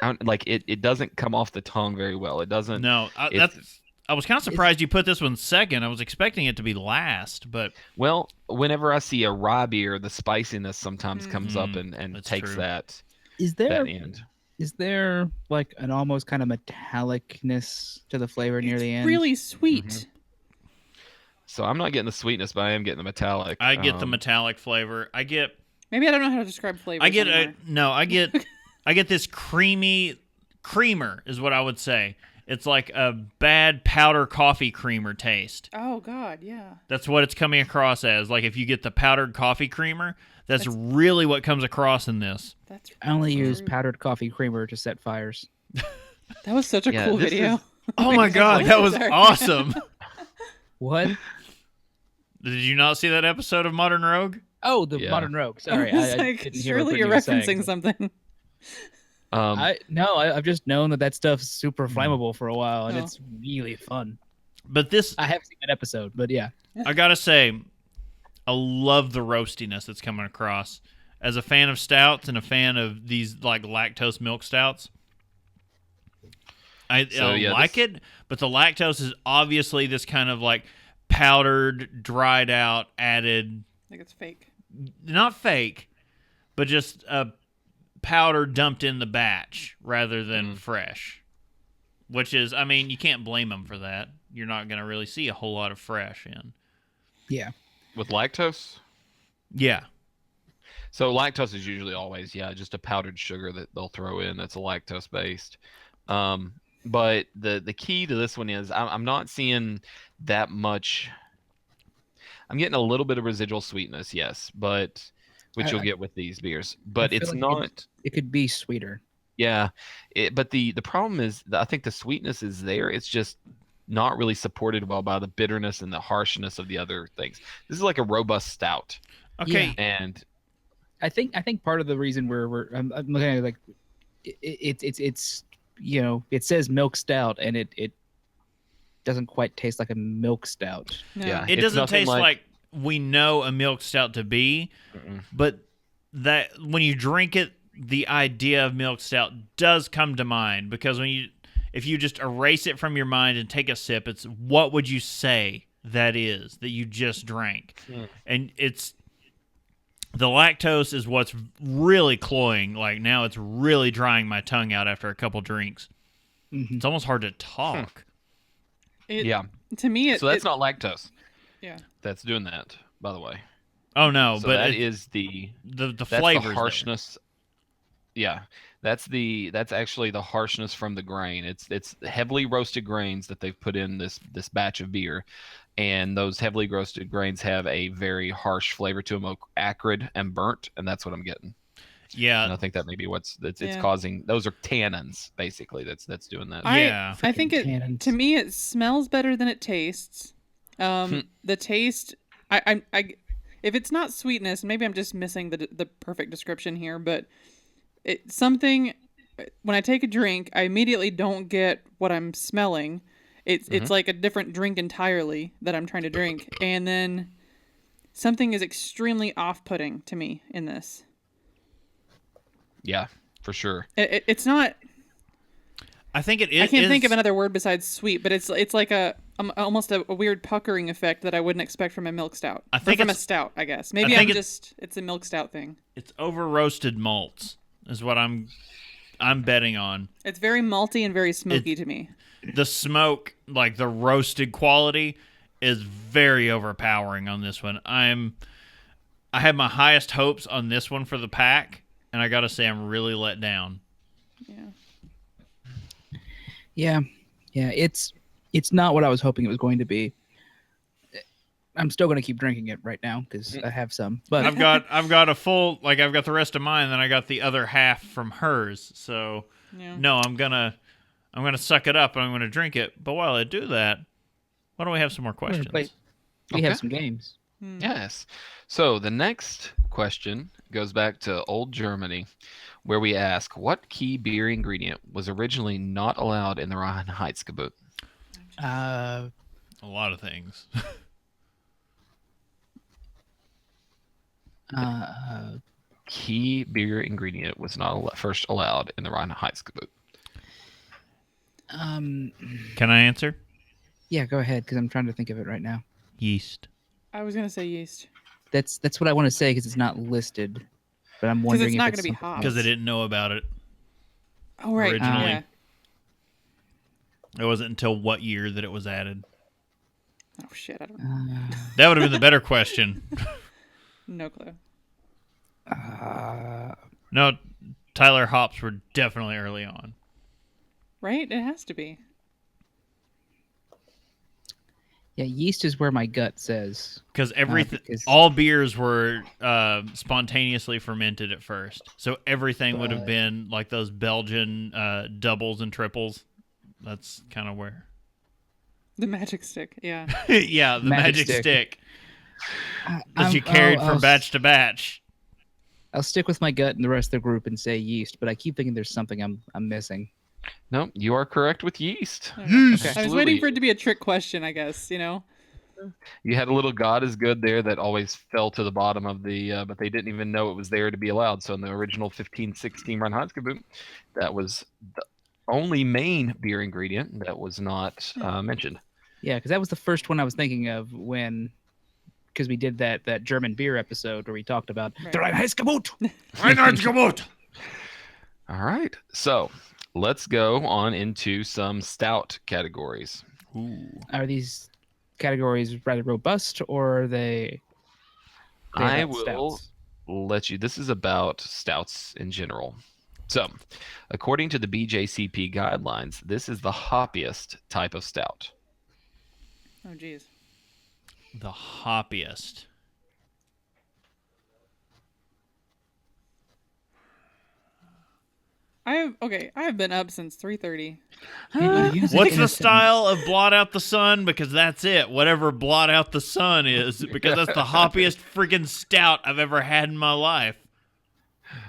it doesn't come off the tongue very well. It doesn't. No, I was kind of surprised you put this one second. I was expecting it to be last, but Well, whenever I see a rye beer, the spiciness sometimes comes up and That's takes true. that Is there end. like an almost kind of metallicness to the flavor near It's the end? really sweet. So I'm not getting the sweetness, but I am getting the metallic. I get the metallic flavor. I get Maybe I don't know how to describe flavors. anymore. I get this creamer is what I would say. It's like a bad powder coffee creamer taste. Oh God, yeah. That's what it's coming across as. Like if you get the powdered coffee creamer, that's really what comes across in this. That's. I only use true. powdered coffee creamer to set fires. That was such a Yeah, cool this video. is- Oh my god, that was Sorry. awesome. What? Did you not see that episode of Modern Rogue? Oh, the Yeah. Modern Rogue. Sorry, I was I like, didn't hear what surely you you're were saying. referencing something. I've just known that stuff's super flammable for a while, and Oh. it's really fun. But this, I haven't seen that episode, but yeah. I gotta say, I love the roastiness that's coming across. As a fan of stouts and a fan of these like lactose milk stouts, I like it, but the lactose is obviously this kind of like powdered, dried out, added, I think it's fake. not fake, but just a powder dumped in the batch rather than fresh. Which is, you can't blame them for that. You're not going to really see a whole lot of fresh in. Yeah. With lactose? Yeah. So lactose is usually always, just a powdered sugar that they'll throw in that's a lactose based. But the key to this one is I'm not seeing that much. I'm getting a little bit of residual sweetness, yes, but which you'll get with these beers. But I feel it's like not. It could be sweeter. Yeah, but the problem is that I think the sweetness is there. It's just not really supported well by the bitterness and the harshness of the other things. This is like a robust stout, Okay. and I think part of the reason I'm looking at it like it's it says milk stout and it doesn't quite taste like a milk stout. No. Yeah. It It's doesn't nothing taste like we know a milk stout to be, but that when you drink it, the idea of milk stout does come to mind, because if you just erase it from your mind and take a sip, it's what would you say that is that you just drank? And it's the lactose is what's really cloying. Like now it's really drying my tongue out after a couple drinks. Mhm. It's almost hard to talk. Yeah. To me, So that's not lactose. Yeah. That's doing that, by the way. Oh no, So but that it, is the the that's flavors the there. harshness. Yeah, that's actually the harshness from the grain. It's heavily roasted grains that they've put in this batch of beer, and those heavily roasted grains have a very harsh flavor to them, acrid and burnt, and that's what I'm getting. And I think that may be it's Yeah. causing. Those are tannins, basically. That's doing that. Yeah. I think Tannins. to me it smells better than it tastes. The taste, I if it's not sweetness, maybe I'm just missing the perfect description here, but something when I take a drink, I immediately don't get what I'm smelling. It's like a different drink entirely that I'm trying to drink, and then something is extremely off-putting to me in this. Yeah, for sure. It's not. I think it is. I can't think of another word besides sweet, but it's like almost a weird puckering effect that I wouldn't expect from a milk stout. I think from a it's- stout, I guess. Maybe think it's a milk stout thing. It's over roasted malts is what I'm betting on. It's very malty and very smoky to me. The smoke, like the roasted quality, is very overpowering on this one. I had my highest hopes on this one for the pack, and I gotta say I'm really let down. Yeah, it's not what I was hoping it was going to be. I'm still going to keep drinking it right now because I have some. But I've got a full, like I've got the rest of mine, then I got the other half from hers. So Yeah. no, I'm gonna suck it up and I'm gonna drink it. But while I do that, why don't we have some more questions? we Okay. have some games. Yes. So the next question goes back to old Germany, where we ask, what key beer ingredient was originally not allowed in the Reinheitsgebot? Uh, A lot of things. Key beer ingredient was not first allowed in the Reinheitsgebot. Can I answer? Yeah, go ahead because I'm trying to think of it right now. Yeast. I was gonna say yeast That's what I want to say because it's not listed, but I'm because wondering it's if not it's gonna be something hops. Because I didn't know about it. Oh right. originally. Yeah. It wasn't until what year that it was added. Oh shit! I don't. That would have been the better question. No clue. No, Tyler, hops were definitely early on. Right? It has to be. Yeah, yeast is where my gut says. Because because- all beers were spontaneously fermented at first, so everything would have been like those Belgian doubles and triples. That's kind of where. The magic stick. Yeah. Yeah, the Magic magic stick. stick that you carried from batch to batch. I'll stick with my gut and the rest of the group and say yeast, but I keep thinking there's something I'm missing. No, you are correct with yeast. Okay. I was Absolutely. waiting for it to be a trick question, I guess. You know. You had a little God is good there that always fell to the bottom of the, but they didn't even know it was there to be allowed. So in the original 1516 Reinheitsgebot, that was the only main beer ingredient that was not mentioned. Yeah, because that was the first one I was thinking of because we did that German beer episode where we talked about the Reinheitsgebot. Reinheitsgebot. All right, so let's go on into some stout categories. Ooh. Are these categories rather robust or are they I about will stouts? let you. This is about stouts in general. So, according to the BJCP guidelines, this is the hoppiest type of stout. Oh geez. The hoppiest. I have been up since 3:30. What's the style of blot out the sun? Because that's it. Whatever blot out the sun is, because that's the hoppiest freaking stout I've ever had in my life.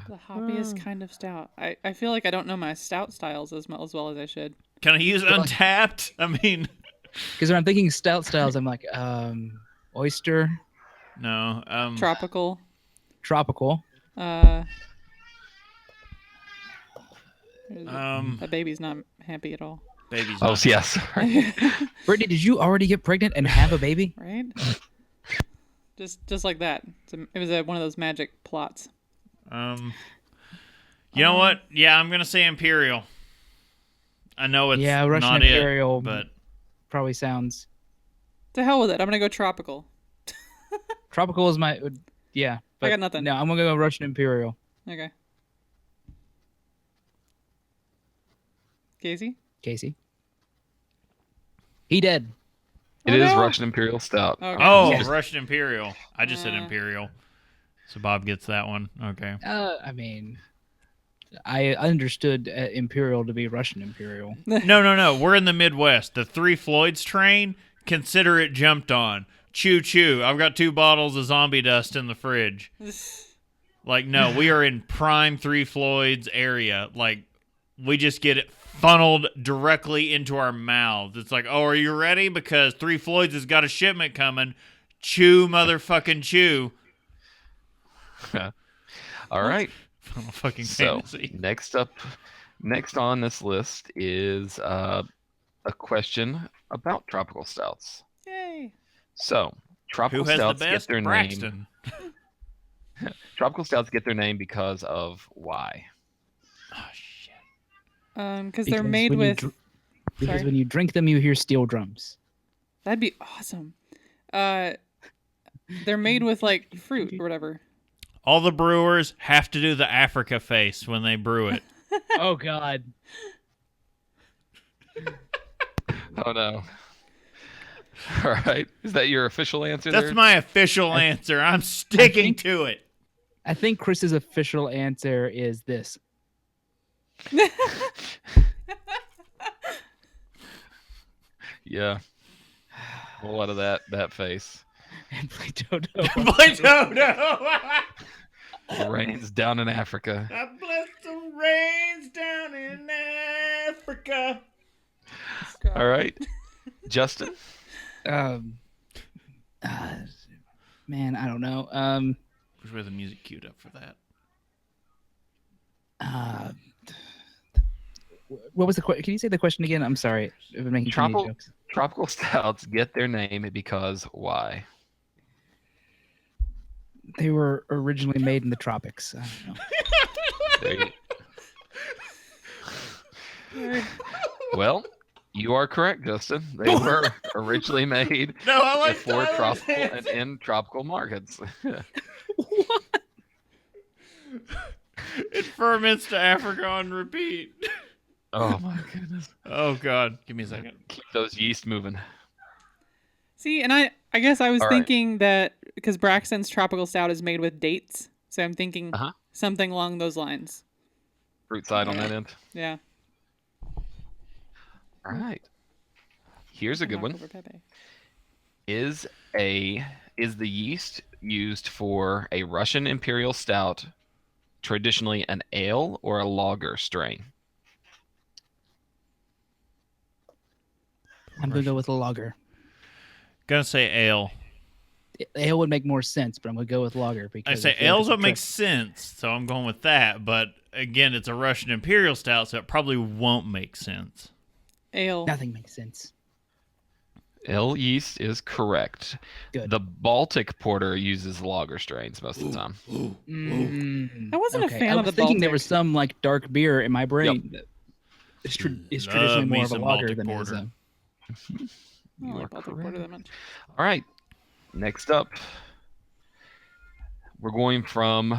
The hoppiest kind of stout. I feel like I don't know my stout styles as well as I should. Can I use Untapped? I mean, Because when I'm thinking stout styles, I'm like, oyster, no. Tropical. tropical. That baby's not happy at all. Baby's Oh, not- yes. Brittany, did you already get pregnant and have a baby? Right? Just like that. It was one of those magic plots. You know what? Yeah, I'm gonna say Imperial. I know it's Russian not Imperial it, but probably sounds. To hell with it. I'm gonna go tropical. Tropical is my. Yeah. I got nothing. No, I'm going to go Russian Imperial. Okay. Casey? He dead. It Oh, is no. Russian Imperial Stout. Okay. oh, Yes. Russian Imperial. I just said Uh. Imperial, so Bob gets that one. Okay. I mean, I understood Imperial to be Russian Imperial. No. We're in the Midwest. The Three Floyds train. Consider it jumped on. Choo choo. I've got 2 bottles of zombie dust in the fridge. Like, no, we are in prime Three Floyds area. Like, we just get it funneled directly into our mouths. It's like, oh, are you ready? Because Three Floyds has got a shipment coming. Chew, motherfucking chew. All right. Final fucking So fantasy. next on this list is a question about tropical stouts. Yay. So Who tropical has the stouts get best? their name. Braxton. Tropical stouts get their name because of why? Oh, shit. Because they're made when you with. because Sorry. when you drink them, you hear steel drums. That'd be awesome. They're made with like fruit or whatever. All the brewers have to do the Africa face when they brew it. Oh God. Oh no. All right. Is that your official answer That's there? my official answer. I'm sticking to it. I think Chris's official answer is this. Yeah. A whole lot of that face. And play Dodo. Play Dodo. It rains down in Africa. I bless the rains down in Africa. All right. Justin? Man, I don't know. Wish we had the music queued up for that. What was the question? Can you say the question again? I'm sorry. I've been making too many jokes. Tropical stouts get their name because why? They were originally made in the tropics. I don't know. There you- Sorry. Well, you are correct, Justin. They were originally made No, I like for Tyler's tropical and answer. in tropical markets. It ferments to Africa on repeat. Oh my goodness. Oh God, give me a second. Keep those yeast moving. See, and I guess I was All right. thinking that because Braxton's tropical stout is made with dates, so I'm thinking Uh-huh. something along those lines. Fruit side on that end. Yeah. All right. Here's a good Knock one. over Pepe. Is the yeast used for a Russian Imperial Stout traditionally an ale or a lager strain? I'm gonna go with a lager. Gonna say ale. Ale would make more sense, but I'm gonna go with lager because I say feel like ale's it's a what makes sense, so I'm going with that. But again, it's a Russian Imperial Stout, so it probably won't make sense. Ale. Nothing makes sense. Ale yeast is correct. Good. The Baltic Porter uses lager strains most of the time. I wasn't a fan I of was the thinking there Baltic. was some like dark beer in my brain that is traditionally Love me more of a some lager Baltic than it is Porter. I You don't are like Baltic correct. Porter that much. All right. Next up, we're going from.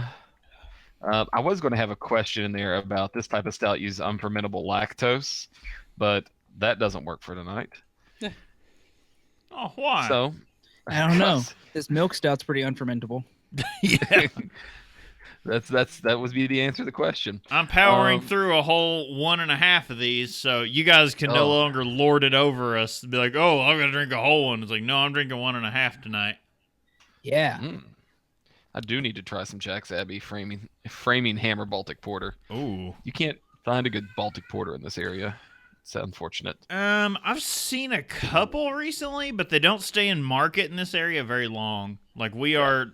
I was going to have a question in there about this type of stout uses unfermentable lactose, but that doesn't work for tonight. Oh, why? So I don't know. This milk stout's pretty unfermentable. yeah, that would be the answer to the question. I'm powering through a whole 1.5 of these, so you guys can no Oh. longer lord it over us and be like, "Oh, I'm gonna drink a whole one." It's like, no, I'm drinking 1.5 tonight. Yeah. Mm. I do need to try some Jack's Abbey framing hammer Baltic Porter. Ooh. You can't find a good Baltic Porter in this area. It's unfortunate. I've seen a couple recently, but they don't stay in market in this area very long. Like we are,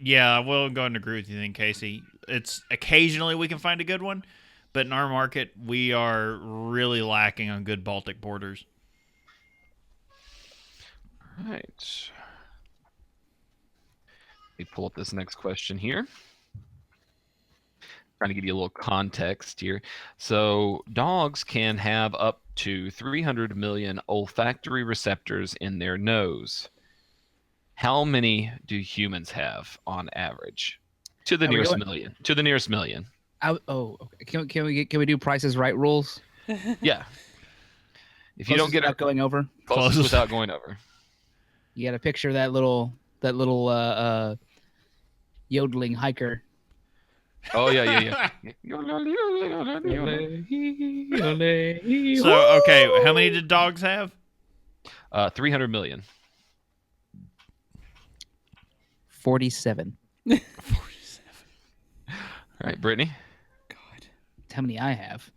I will go and agree with you then, Casey. It's occasionally we can find a good one, but in our market, we are really lacking on good Baltic porters. All right. Let me pull up this next question here. Trying to give you a little context here. So, dogs can have up to 300 million olfactory receptors in their nose. How many do humans have on average? To the nearest million. To the nearest million. Okay. Can we do Prices Right rules? Yeah. If you don't get it going over, closest without going over. You got to picture that little yodeling hiker. Oh yeah. So, okay, how many did dogs have? 300 million. 47. 47. All right, Brittany. God. How many I have?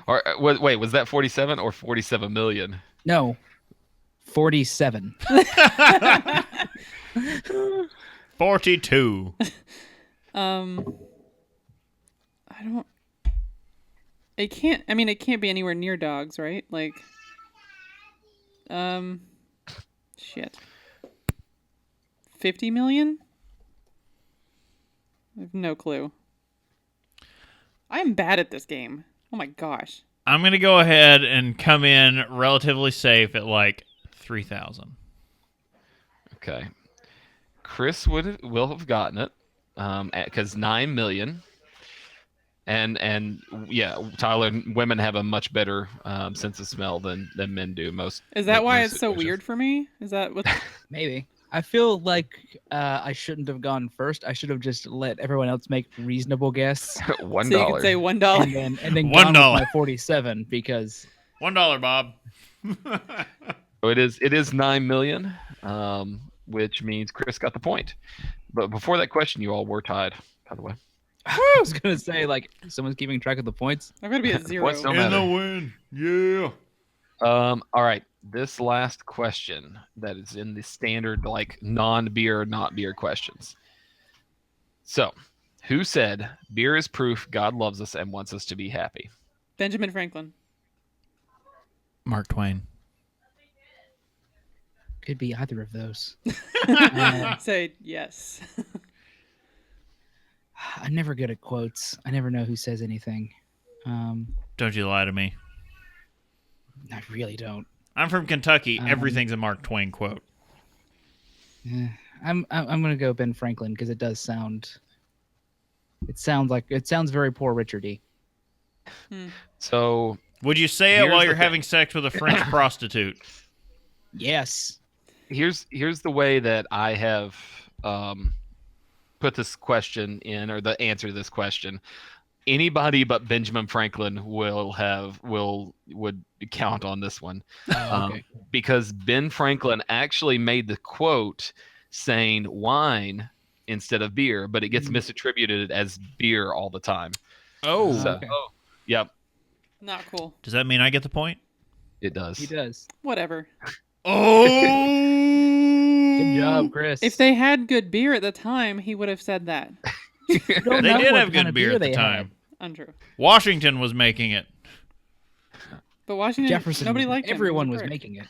Or wait, was that 47 or 47 million? No. 47. 42. I don't. It can't. I mean, it can't be anywhere near dogs, right? Like, shit. 50 million? I have no clue. I'm bad at this game. Oh my gosh. I'm going to go ahead and come in relatively safe at like 3,000. Okay. Chris will have gotten it because 9 million. And yeah, Tyler, women have a much better sense of smell than men do. Is that why most it's so situations. weird for me? Is that what? Maybe. I feel like I shouldn't have gone first. I should have just let everyone else make reasonable guess. $1. So you could say $1. And then $1. gone with my 47 because $1, Bob. So it is 9 million, which means Chris got the point. But before that question, you all were tied, by the way. I was gonna say, like, someone's keeping track of the points. I'm gonna be at 0. Points don't In matter. the win. Yeah. All right. This last question that is in the standard, like, non-beer, not beer questions. So, who said beer is proof God loves us and wants us to be happy? Benjamin Franklin. Mark Twain. Could be either of those. Say yes. I'm never good at quotes. I never know who says anything. Don't you lie to me. I really don't. I'm from Kentucky. Everything's a Mark Twain quote. I'm gonna go Ben Franklin because it does sound. It sounds very Poor Richard-y. So, Would you say it Here's while the you're thing. having sex with a French prostitute? Yes. here's the way that I have put this question in, or the answer to this question. Anybody but Benjamin Franklin would count on this one, Okay. because Ben Franklin actually made the quote saying wine instead of beer, but it gets misattributed as beer all the time. Oh. So, Okay. yep, Not cool. Does that mean I get the point? it does. He does. Whatever. Oh. Good job, Chris. If they had good beer at the time, he would have said that. You don't They know did what have kind good of beer at the they time. had. Untrue. Washington was making it. But Washington, Jefferson. nobody liked him. Everyone He was a prick. making it.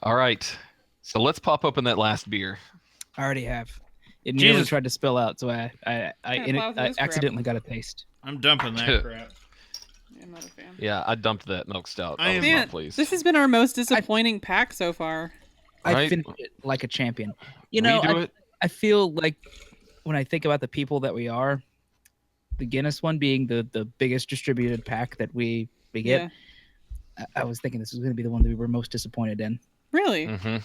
All right, so let's pop open that last beer. I already have. It nearly Jesus. tried to spill out, so I plows this crap? accidentally got a taste. I'm dumping that crap. I'm not a fan. Yeah, I dumped that milk stout. I I am- was Man, not pleased. this has been our most disappointing pack so far. I Right. finished it like a champion. You We know, do it. I feel like when I think about the people that we are, the Guinness one being the biggest distributed pack that we get, I was thinking this was going to be the one that we were most disappointed in. Really? Mhm.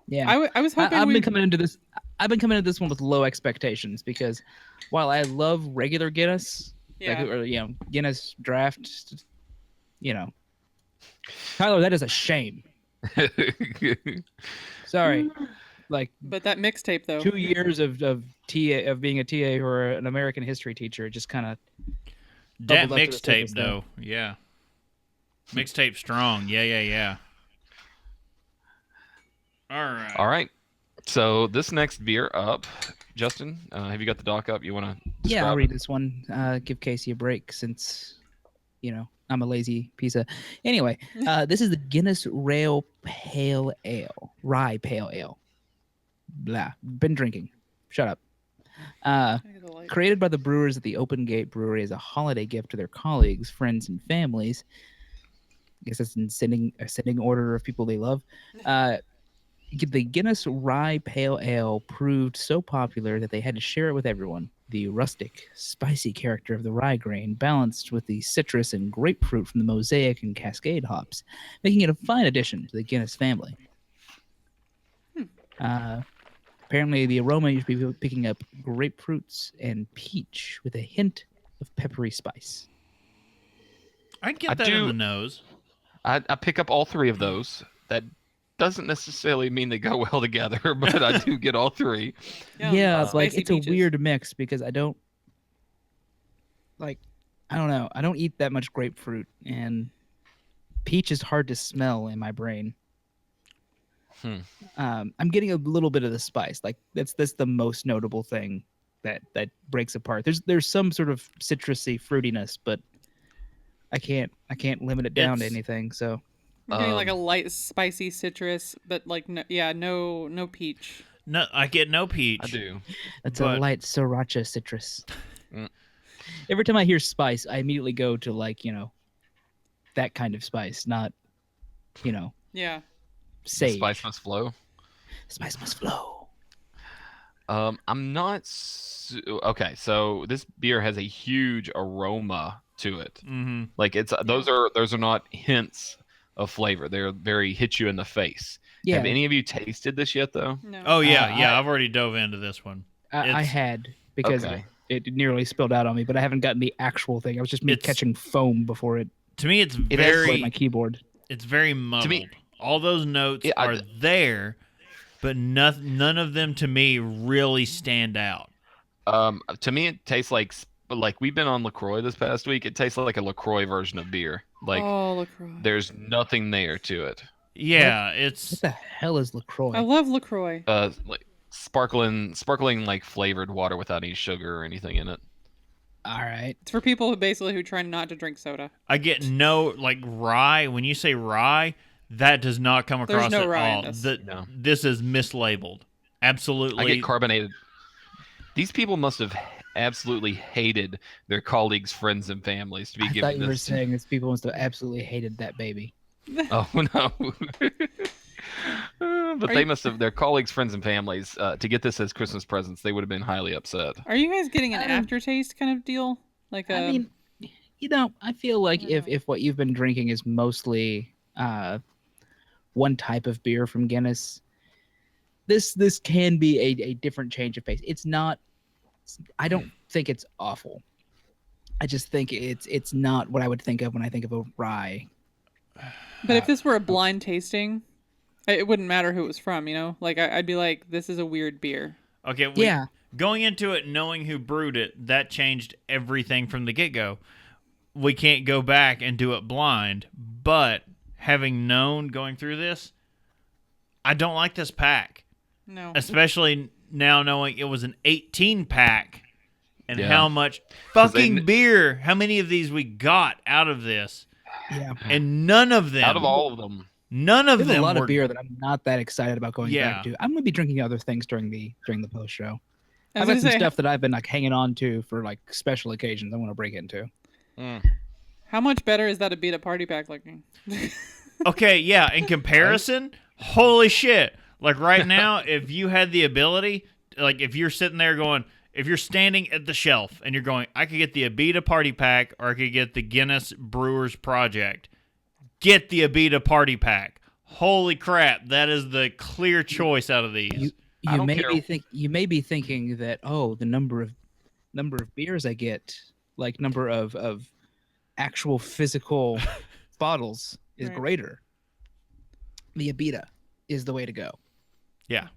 Yeah, I was hoping I've we been coming into this. I've been coming into this one with low expectations because while I love regular Guinness, Yeah. like, or, Guinness draft, Tyler, that is a shame. Sorry, like But that mixtape though. 2 years of TA of being a TA or an American history teacher just kind of That bubbled up to the surface mixtape there. though, yeah. Mixtape strong, yeah. All right. All right. So this next beer up, Justin, have you got the doc up? You want to describe Yeah, I'll it? read this one. Give Casey a break since, I'm a lazy piece of. Anyway, this is the Guinness Rail Pale Ale, Rye Pale Ale. Blah. Been drinking. Shut up. Created by the brewers at the Open Gate Brewery as a holiday gift to their colleagues, friends, and families. I guess that's in ascending order of people they love. The Guinness Rye Pale Ale proved so popular that they had to share it with everyone. The rustic, spicy character of the rye grain balanced with the citrus and grapefruit from the Mosaic and Cascade hops, making it a fine addition to the Guinness family. Apparently, the aroma you should be picking up grapefruits and peach with a hint of peppery spice. I get I that in do- the nose. I pick up all three of those. That doesn't necessarily mean they go well together, but I do get all three. Yeah, like spicy it's peaches. a weird mix because I don't know. I don't eat that much grapefruit, and peach is hard to smell in my brain. I'm getting a little bit of the spice. Like that's the most notable thing that breaks apart. There's some sort of citrusy fruitiness, but I can't limit it down to It's- anything. So I'm getting like a light spicy citrus, but like no peach. No, I get no peach. I do. it's But- a light sriracha citrus. Mm. Every time I hear spice, I immediately go to that kind of spice, not Yeah. The sage. spice must flow. Spice must flow. I'm not. Okay, so this beer has a huge aroma to it. Mm-hmm. Like those are not hints of flavor. They're very hit you in the face. Yeah, Have any of you tasted this yet, though? No. Oh yeah. I've already dove into this one. I it's- had because Okay. it nearly spilled out on me, but I haven't gotten the actual thing. I was just me It's- catching foam before it To me, it's It is very hit my keyboard. it's very muddled. me- All those notes Yeah, are there, but none of them to me really stand out. To me, it tastes like we've been on LaCroix this past week. It tastes like a LaCroix version of beer. Like oh, LaCroix. there's nothing there to it. Yeah, What it's the hell is LaCroix? I love LaCroix. Like sparkling like flavored water without any sugar or anything in it. All right. It's for people who try not to drink soda. I get no like rye. When you say rye, that does not come across no at rye in all. this. No. This is mislabeled. Absolutely. I get carbonated. These people must have absolutely hated their colleagues, friends, and families to be I thought giving you were this. saying these people must have absolutely hated that baby. Oh no. But Are they you- must have their colleagues, friends, and families to get this as Christmas presents. They would have been highly upset. Are you guys getting an I don't- aftertaste kind of deal? Like I mean, I feel like I don't know. if what you've been drinking is mostly one type of beer from Guinness, this can be a different change of pace. It's not. I don't think it's awful. I just think it's not what I would think of when I think of a rye. but if this were a blind tasting, it wouldn't matter who it was from. Like I'd be like, this is a weird beer. Okay. Yeah. Going into it knowing who brewed it, that changed everything from the get-go. We can't go back and do it blind, but having known going through this, I don't like this pack. No. Especially now knowing it was an 18 pack and Yeah. how much 'Cause they fucking kn- beer, how many of these we got out of this, Yeah. and none of them, Out of all of them, none of There's them a lot were. of beer that I'm not that excited about going Yeah. back to. I'm gonna be drinking other things during the post show. I I've was got some gonna say, stuff that I've been like hanging on to for like special occasions. I want to break into. how much better is that a beat up party pack looking? Okay, yeah, in comparison, holy shit. Like right now, if you had the ability, like if you're sitting there going, if you're standing at the shelf and you're going, I could get the Abita Party Pack or I could get the Guinness Brewers Project, get the Abita Party Pack. Holy crap, that is the clear choice out of these. I You don't may care. you may be thinking that the number of beers I get, like number of actual physical bottles is Right. greater. the Abita is the way to go. Yeah.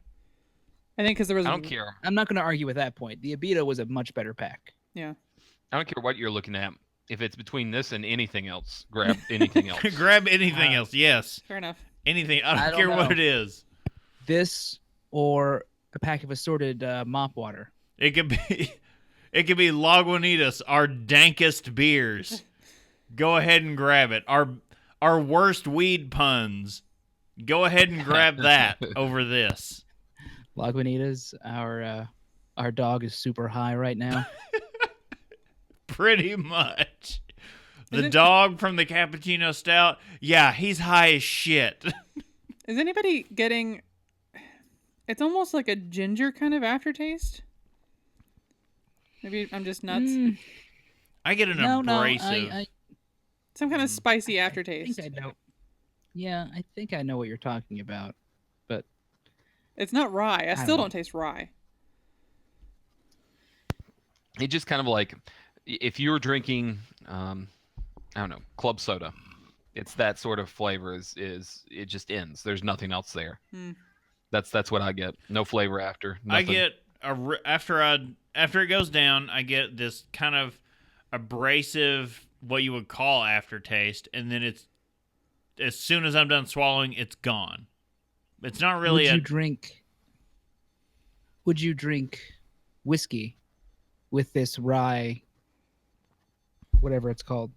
I think because there was. I don't care. I'm not going to argue with that point. The Abita was a much better pack. Yeah. I don't care what you're looking at. If it's between this and anything else, grab anything else. Grab anything else. Yes. Fair enough. Anything. I don't don't care what know. it is. This or a pack of assorted mop water. It could be. It could be Lagunitas, our dankest beers. Go ahead and grab it. Our worst weed puns. Go ahead and grab that over this. Lagunitas, our dog is super high right now. Pretty much. The Isn't- dog from the cappuccino stout, yeah, he's high as shit. Is anybody getting? It's almost like a ginger kind of aftertaste. Maybe I'm just nuts. I get an abrasive. I Some kind of spicy think aftertaste. I know. Yeah, I think I know what you're talking about. But It's not rye. I still know. don't taste rye. It just kind of like if you were drinking, I don't know, club soda. It's that sort of flavor. Is it just ends? There's nothing else there. Hmm. That's what I get. No flavor after. I Nothing. get after it goes down, I get this kind of abrasive, what you would call aftertaste, and then it's as soon as I'm done swallowing, it's gone. It's not really Would you drink whiskey with this rye, whatever it's called?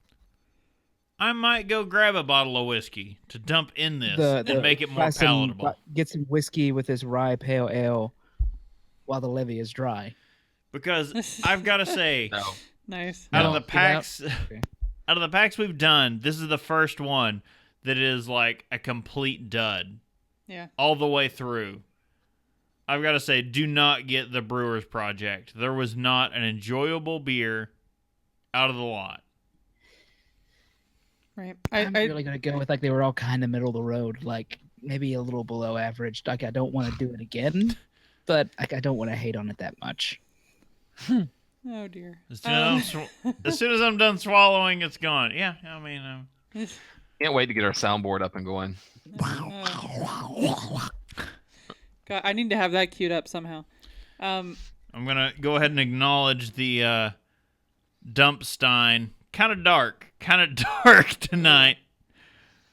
I might go grab a bottle of whiskey to dump in this and make it more palatable. Get some whiskey with this rye pale ale while the levee is dry. Because I've got to say, No. Nice. out of No. the packs, Okay. out of the packs we've done, this is the first one that is like a complete dud Yeah. all the way through. I've got to say, do not get the Brewers Project. There was not an enjoyable beer out of the lot. Right. I'm I really gonna go with like they were all kind of middle of the road, like maybe a little below average. Like I don't want to do it again, but like I don't want to hate on it that much. Oh dear. As soon as I'm done swallowing, it's gone. Yeah, I mean, Can't wait to get our soundboard up and going. God, I need to have that queued up somehow. I'm gonna go ahead and acknowledge the Dumpstein. Kind of dark tonight.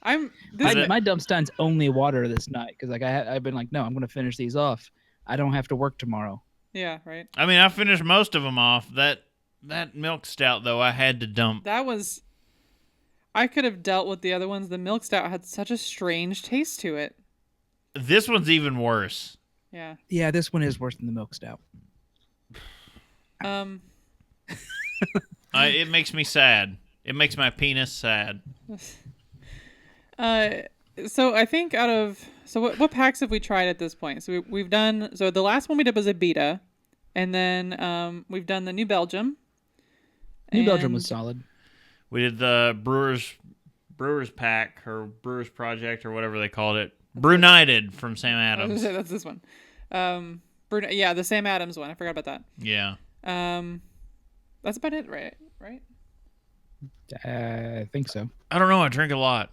My Dumpstein's only water this night because like I've been like, no, I'm gonna finish these off. I don't have to work tomorrow. Yeah. Right. I mean, I finished most of them off. That milk stout though, I had to dump. That was. I could have dealt with the other ones. The milk stout had such a strange taste to it. This one's even worse. Yeah. Yeah, this one is worse than the milk stout. It makes me sad. It makes my penis sad. So I think what packs have we tried at this point? So we've done, so the last one we did was a beta, and then we've done the New Belgium. New Belgium and- was solid. We did the Brewers Pack or Brewers Project or whatever they called it. Brewnited from Sam I was gonna Adams. say that's this one. Yeah, the Sam Adams one. I forgot about that. Yeah. That's about it, right? Right. I think so. I don't know. I drink a lot.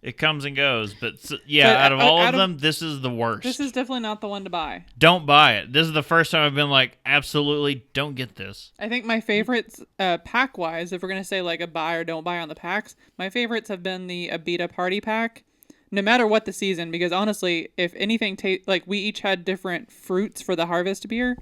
It comes and goes, but But out of all out of of- them, this is the worst. This is definitely not the one to buy. Don't buy it. This is the first time I've been like, absolutely don't get this. I think my favorites, pack wise, if we're gonna say like a buy or don't buy on the packs, my favorites have been the Abita Party Pack, no matter what the season. Because honestly, if anything, like we each had different fruits for the harvest beer,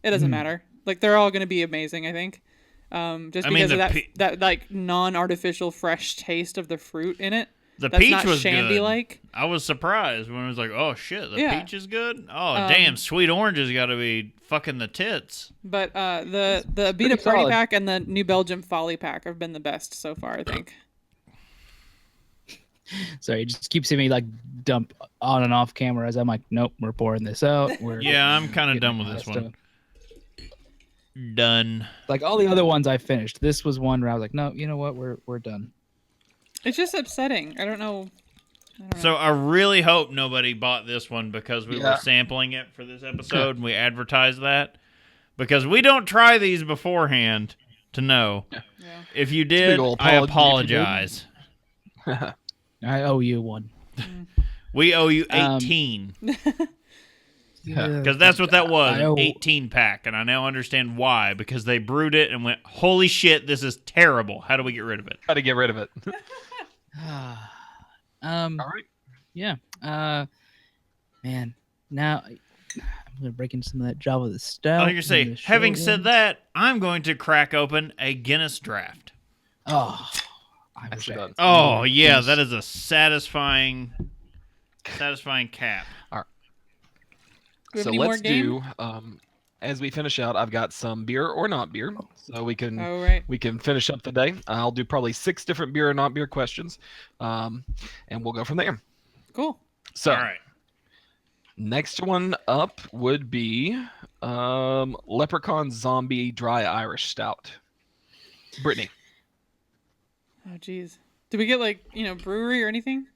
it doesn't matter. Like they're all gonna be amazing. I think, just I mean, because of the that like non-artificial fresh taste of the fruit in it. The That's peach not was shandy good. like. I was surprised when it was like, oh shit, the Yeah. peach is good. Oh damn, sweet orange has got to be fucking the tits. But the Abita pretty Party solid. Pack and the New Belgium Folly Pack have been the best so far. I think. So you just keep seeing me like dump on and off camera as I'm like, nope, we're pouring this out. We're Yeah, I'm kind of getting done with all this that one. stuff. Done. Like all the other ones I finished. This was one where I was like, no, you know what, we're done. It's just upsetting. I don't know. So I really hope nobody bought this one because we were Yeah. sampling it for this episode and we advertised that. Because we don't try these beforehand to know. Yeah. If you big did, ol' I apology if you didn't. apologize. I owe you one. We owe you Um, 18. Yeah, Because that's what that was, I an owe- 18 pack. And I now understand why. Because they brewed it and went, holy shit, this is terrible. How do we get rid of it? Try to get rid of it. um, All right. yeah. Man, now I'm gonna break into some of that Java the Stout. I was going to say, having said that, I'm going to crack open a Guinness draft. Oh, I wish Nicely I done. had Oh, some yeah, Guinness. that is a satisfying cap. Do we have So any more let's game? do. As we finish out, I've got some beer or not beer, so we can Oh, right. finish up the day. I'll do probably 6 different beer or not beer questions, and we'll go from there. Cool. So All right. next one up would be Leprechaun Zombie Dry Irish Stout. Brittany. Oh, geez. Did we get, like, brewery or anything?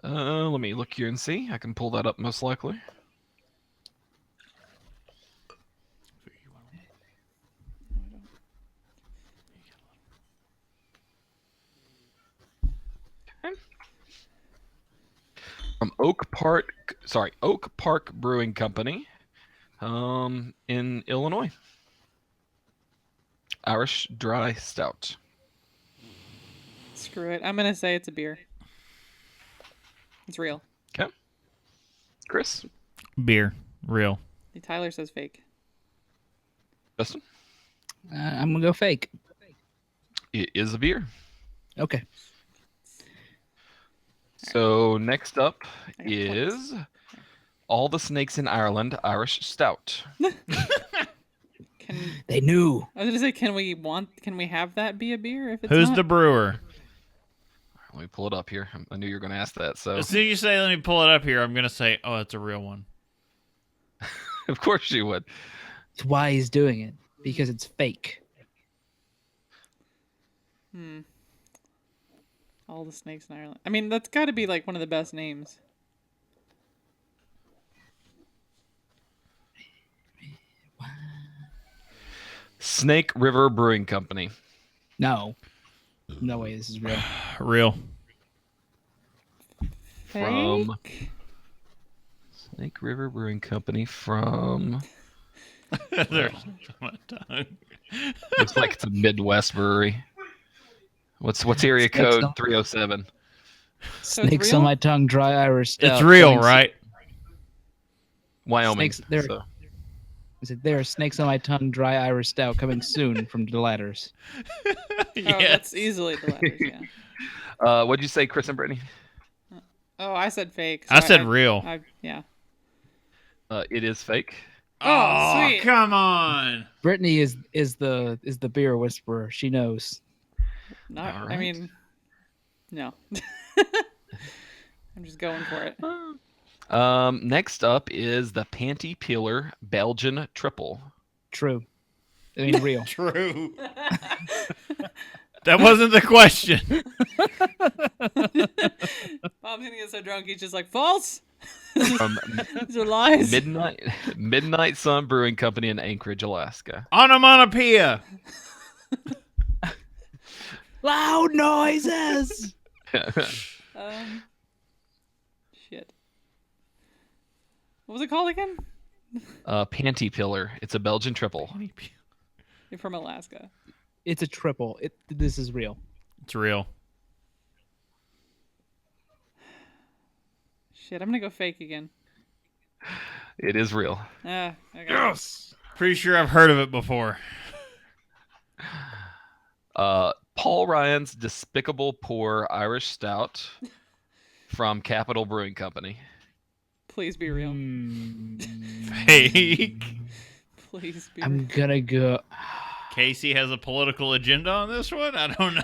Let me look here and see. I can pull that up most likely. From Oak Park Brewing Company, in Illinois. Irish Dry Stout. Screw it. I'm going to say it's a beer. It's real. Okay. Chris. Beer. Real. Tyler says fake. Justin. I'm gonna go fake. It is a beer. Okay. So next up I got is All the Snakes in Ireland Irish Stout. Can They knew. I was gonna say, can we have that be a beer if it's Who's not? the brewer? Let me pull it up here. I knew you were going to ask that. So As soon as you say, let me pull it up here, I'm going to say, oh, it's a real one. of course you would. It's why he's doing it because it's fake. All the snakes in Ireland. I mean, that's got to be like one of the best names. Snake River Brewing Company. No. No way. This is real. Real. From Fake? Snake River Brewing Company from There's my tongue. looks like it's a Midwest brewery. What's area Snakes code don't- 307? So it's Snakes real? on my tongue, dry Irish stout. It's real, Thanks. right? Wyoming. Snakes there. So, Is it there? Snakes on my tongue, dry Irish stout coming soon from Delators. Oh, Yes. that's easily the letters, yeah. what'd you say, Chris and Brittany? Oh, I said fake. I said real. Yeah. It is fake. Oh, sweet. Come on. Brittany is the beer whisperer. She knows. Not, All I right. mean, no. I'm just going for it. Next up is the Panty Peeler Belgian Triple. True. I mean, real. True. That wasn't the question. Mom's gonna get so drunk he's just like, false. From These are lies. Midnight Sun Brewing Company in Anchorage, Alaska. Onomatopoeia. Loud noises. Shit. What was it called again? Panty Pillar. It's a Belgian triple. You're from Alaska. It's a triple. This is real. It's real. Shit, I'm gonna go fake again. It is real. Okay. Yes. Pretty sure I've heard of it before. Paul Ryan's Despicable Poor Irish Stout from Capital Brewing Company. Please be real. Fake. Please be I'm real. gonna go. Casey has a political agenda on this one? I don't know.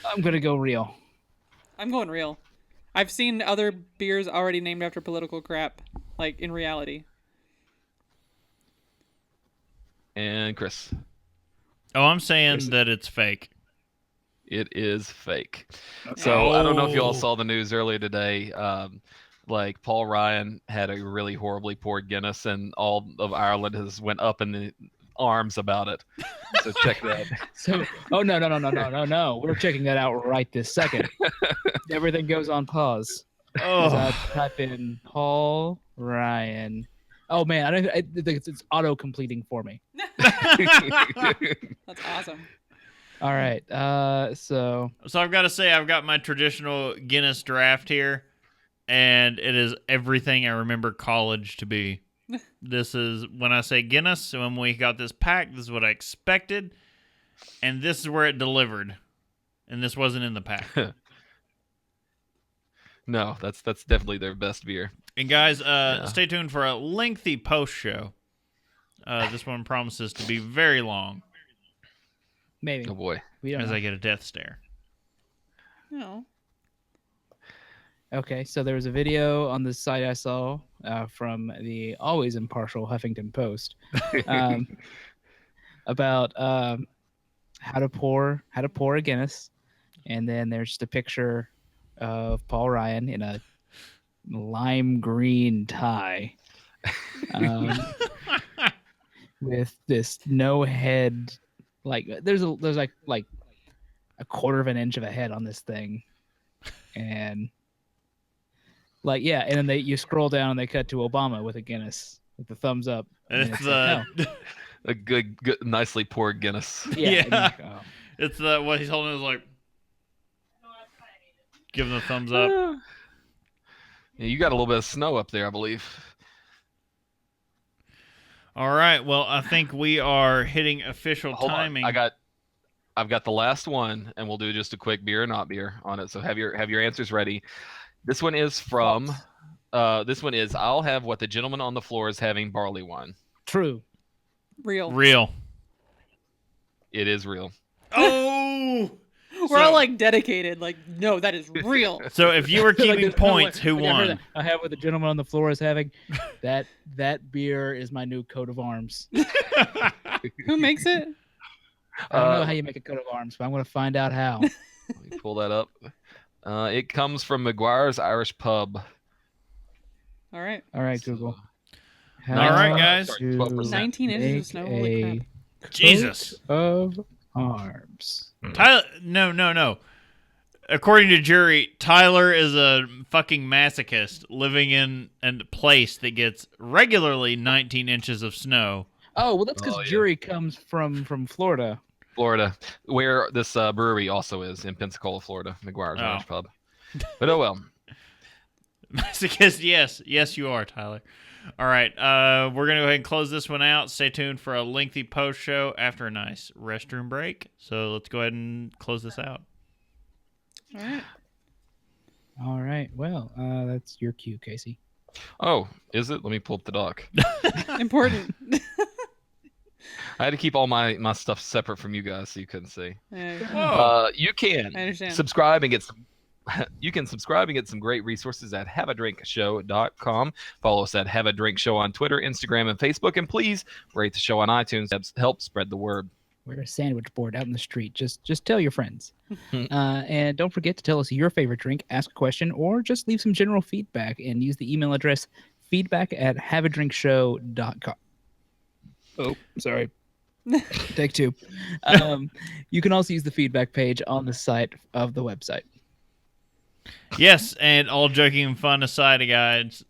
I'm gonna go real. I'm going real. I've seen other beers already named after political crap, like in reality. And Chris. Oh, I'm saying that it's fake. It is fake. So I don't know if you all Oh. saw the news earlier today. Like Paul Ryan had a really horribly poured Guinness, and all of Ireland has went up in arms about it. So check that. So, oh no! We're checking that out right this second. Everything goes on pause. As I type in Paul Ryan. Oh man, I think it's auto completing for me. That's awesome. All right. So I've got to say, I've got my traditional Guinness draft here, and it is everything I remember college to be. This is when I say Guinness. When we got this pack, this is what I expected, and this is where it delivered. And this wasn't in the pack. No, that's definitely their best beer. And guys, stay tuned for a lengthy post show. This one promises to be very long. maybe Oh boy. we don't As know. I get a death stare. No. Okay, so there was a video on the site I saw from the always impartial Huffington Post about how to pour a Guinness, and then there's just a picture of Paul Ryan in a lime green tie with this no head, like there's like a quarter of an inch of a head on this thing, and like yeah, and then you scroll down and they cut to Obama with a Guinness with the thumbs up, And and it's like, oh, A good, nicely poured Guinness. yeah, and Yeah. like, oh. It's what he's holding is like, giving the thumbs up. Yeah, you got a little bit of snow up there, I believe. All right. Well, I think we are hitting official Hold timing. on. I've got the last one, and we'll do just a quick beer or not beer on it. So have your answers ready. This one is from. This one is. I'll have what the gentleman on the floor is having, barley wine. True. Real. It is real. Oh. We're all like dedicated. Like, no, that is real. So if you were keeping Like, points, who like I heard won? that. I have what the gentleman on the floor is having. That beer is my new coat of arms. Who makes it? I don't know how you make a coat of arms, but I'm going to find out how. Let me pull that up. It comes from McGuire's Irish Pub. All right. All right, So- Google. All right, guys. Sorry, 12%. 19 inches of Make snow. Holy crap. Jesus. Coat of arms. Tyler, no. According to jury, Tyler is a fucking masochist living in a place that gets regularly 19 inches of snow. Oh, well, that's because Oh, yeah. Jury comes from Florida. Florida, where this brewery also is, in Pensacola, Florida. McGuire's Oh. Irish Pub. But oh well. Masochist, yes, you are, Tyler. All right, we're gonna go ahead and close this one out. Stay tuned for a lengthy post show after a nice restroom break. So let's go ahead and close this out. All right. All right. Well, that's your cue, Casey. Oh, is it? Let me pull up the doc. Important. I had to keep all my stuff separate from you guys so you couldn't see. Whoa. You can I understand. subscribe and get some. You can subscribe and get some great resources at haveadrinkshow.com. Follow us at Have a Drink Show on Twitter, Instagram, and Facebook. And please rate the show on iTunes. Help spread the word. We're a sandwich board out in the street. Just tell your friends. And don't forget to tell us your favorite drink, ask a question, or just leave some general feedback and use the email address feedback@haveadrinkshow.com. Oh, sorry. Take two. You can also use the feedback page on the site of the website. Yes, and all joking and fun aside, guys,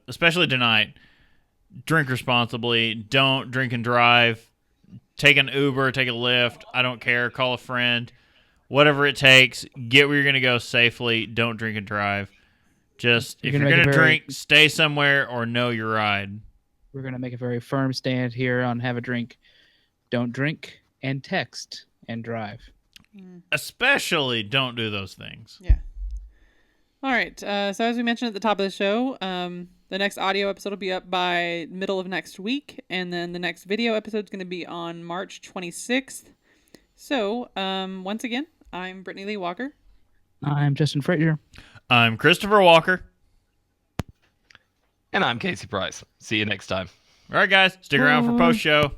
especially tonight, drink responsibly. Don't drink and drive. Take an Uber, take a Lyft. I don't care. Call a friend. Whatever it takes. Get where you're going to go safely. Don't drink and drive. Just, if you're going to drink, stay somewhere or know your ride. We're going to make a very firm stand here on Have a Drink. Don't drink and text and drive. Especially don't do those things. Yeah. All right. So as we mentioned at the top of the show, the next audio episode will be up by middle of next week, and then the next video episode is going to be on March 26th. So once again, I'm Brittany Lee Walker. I'm Justin Frazier. I'm Christopher Walker. And I'm Casey Price. See you next time. All right, guys. Stick around for post show.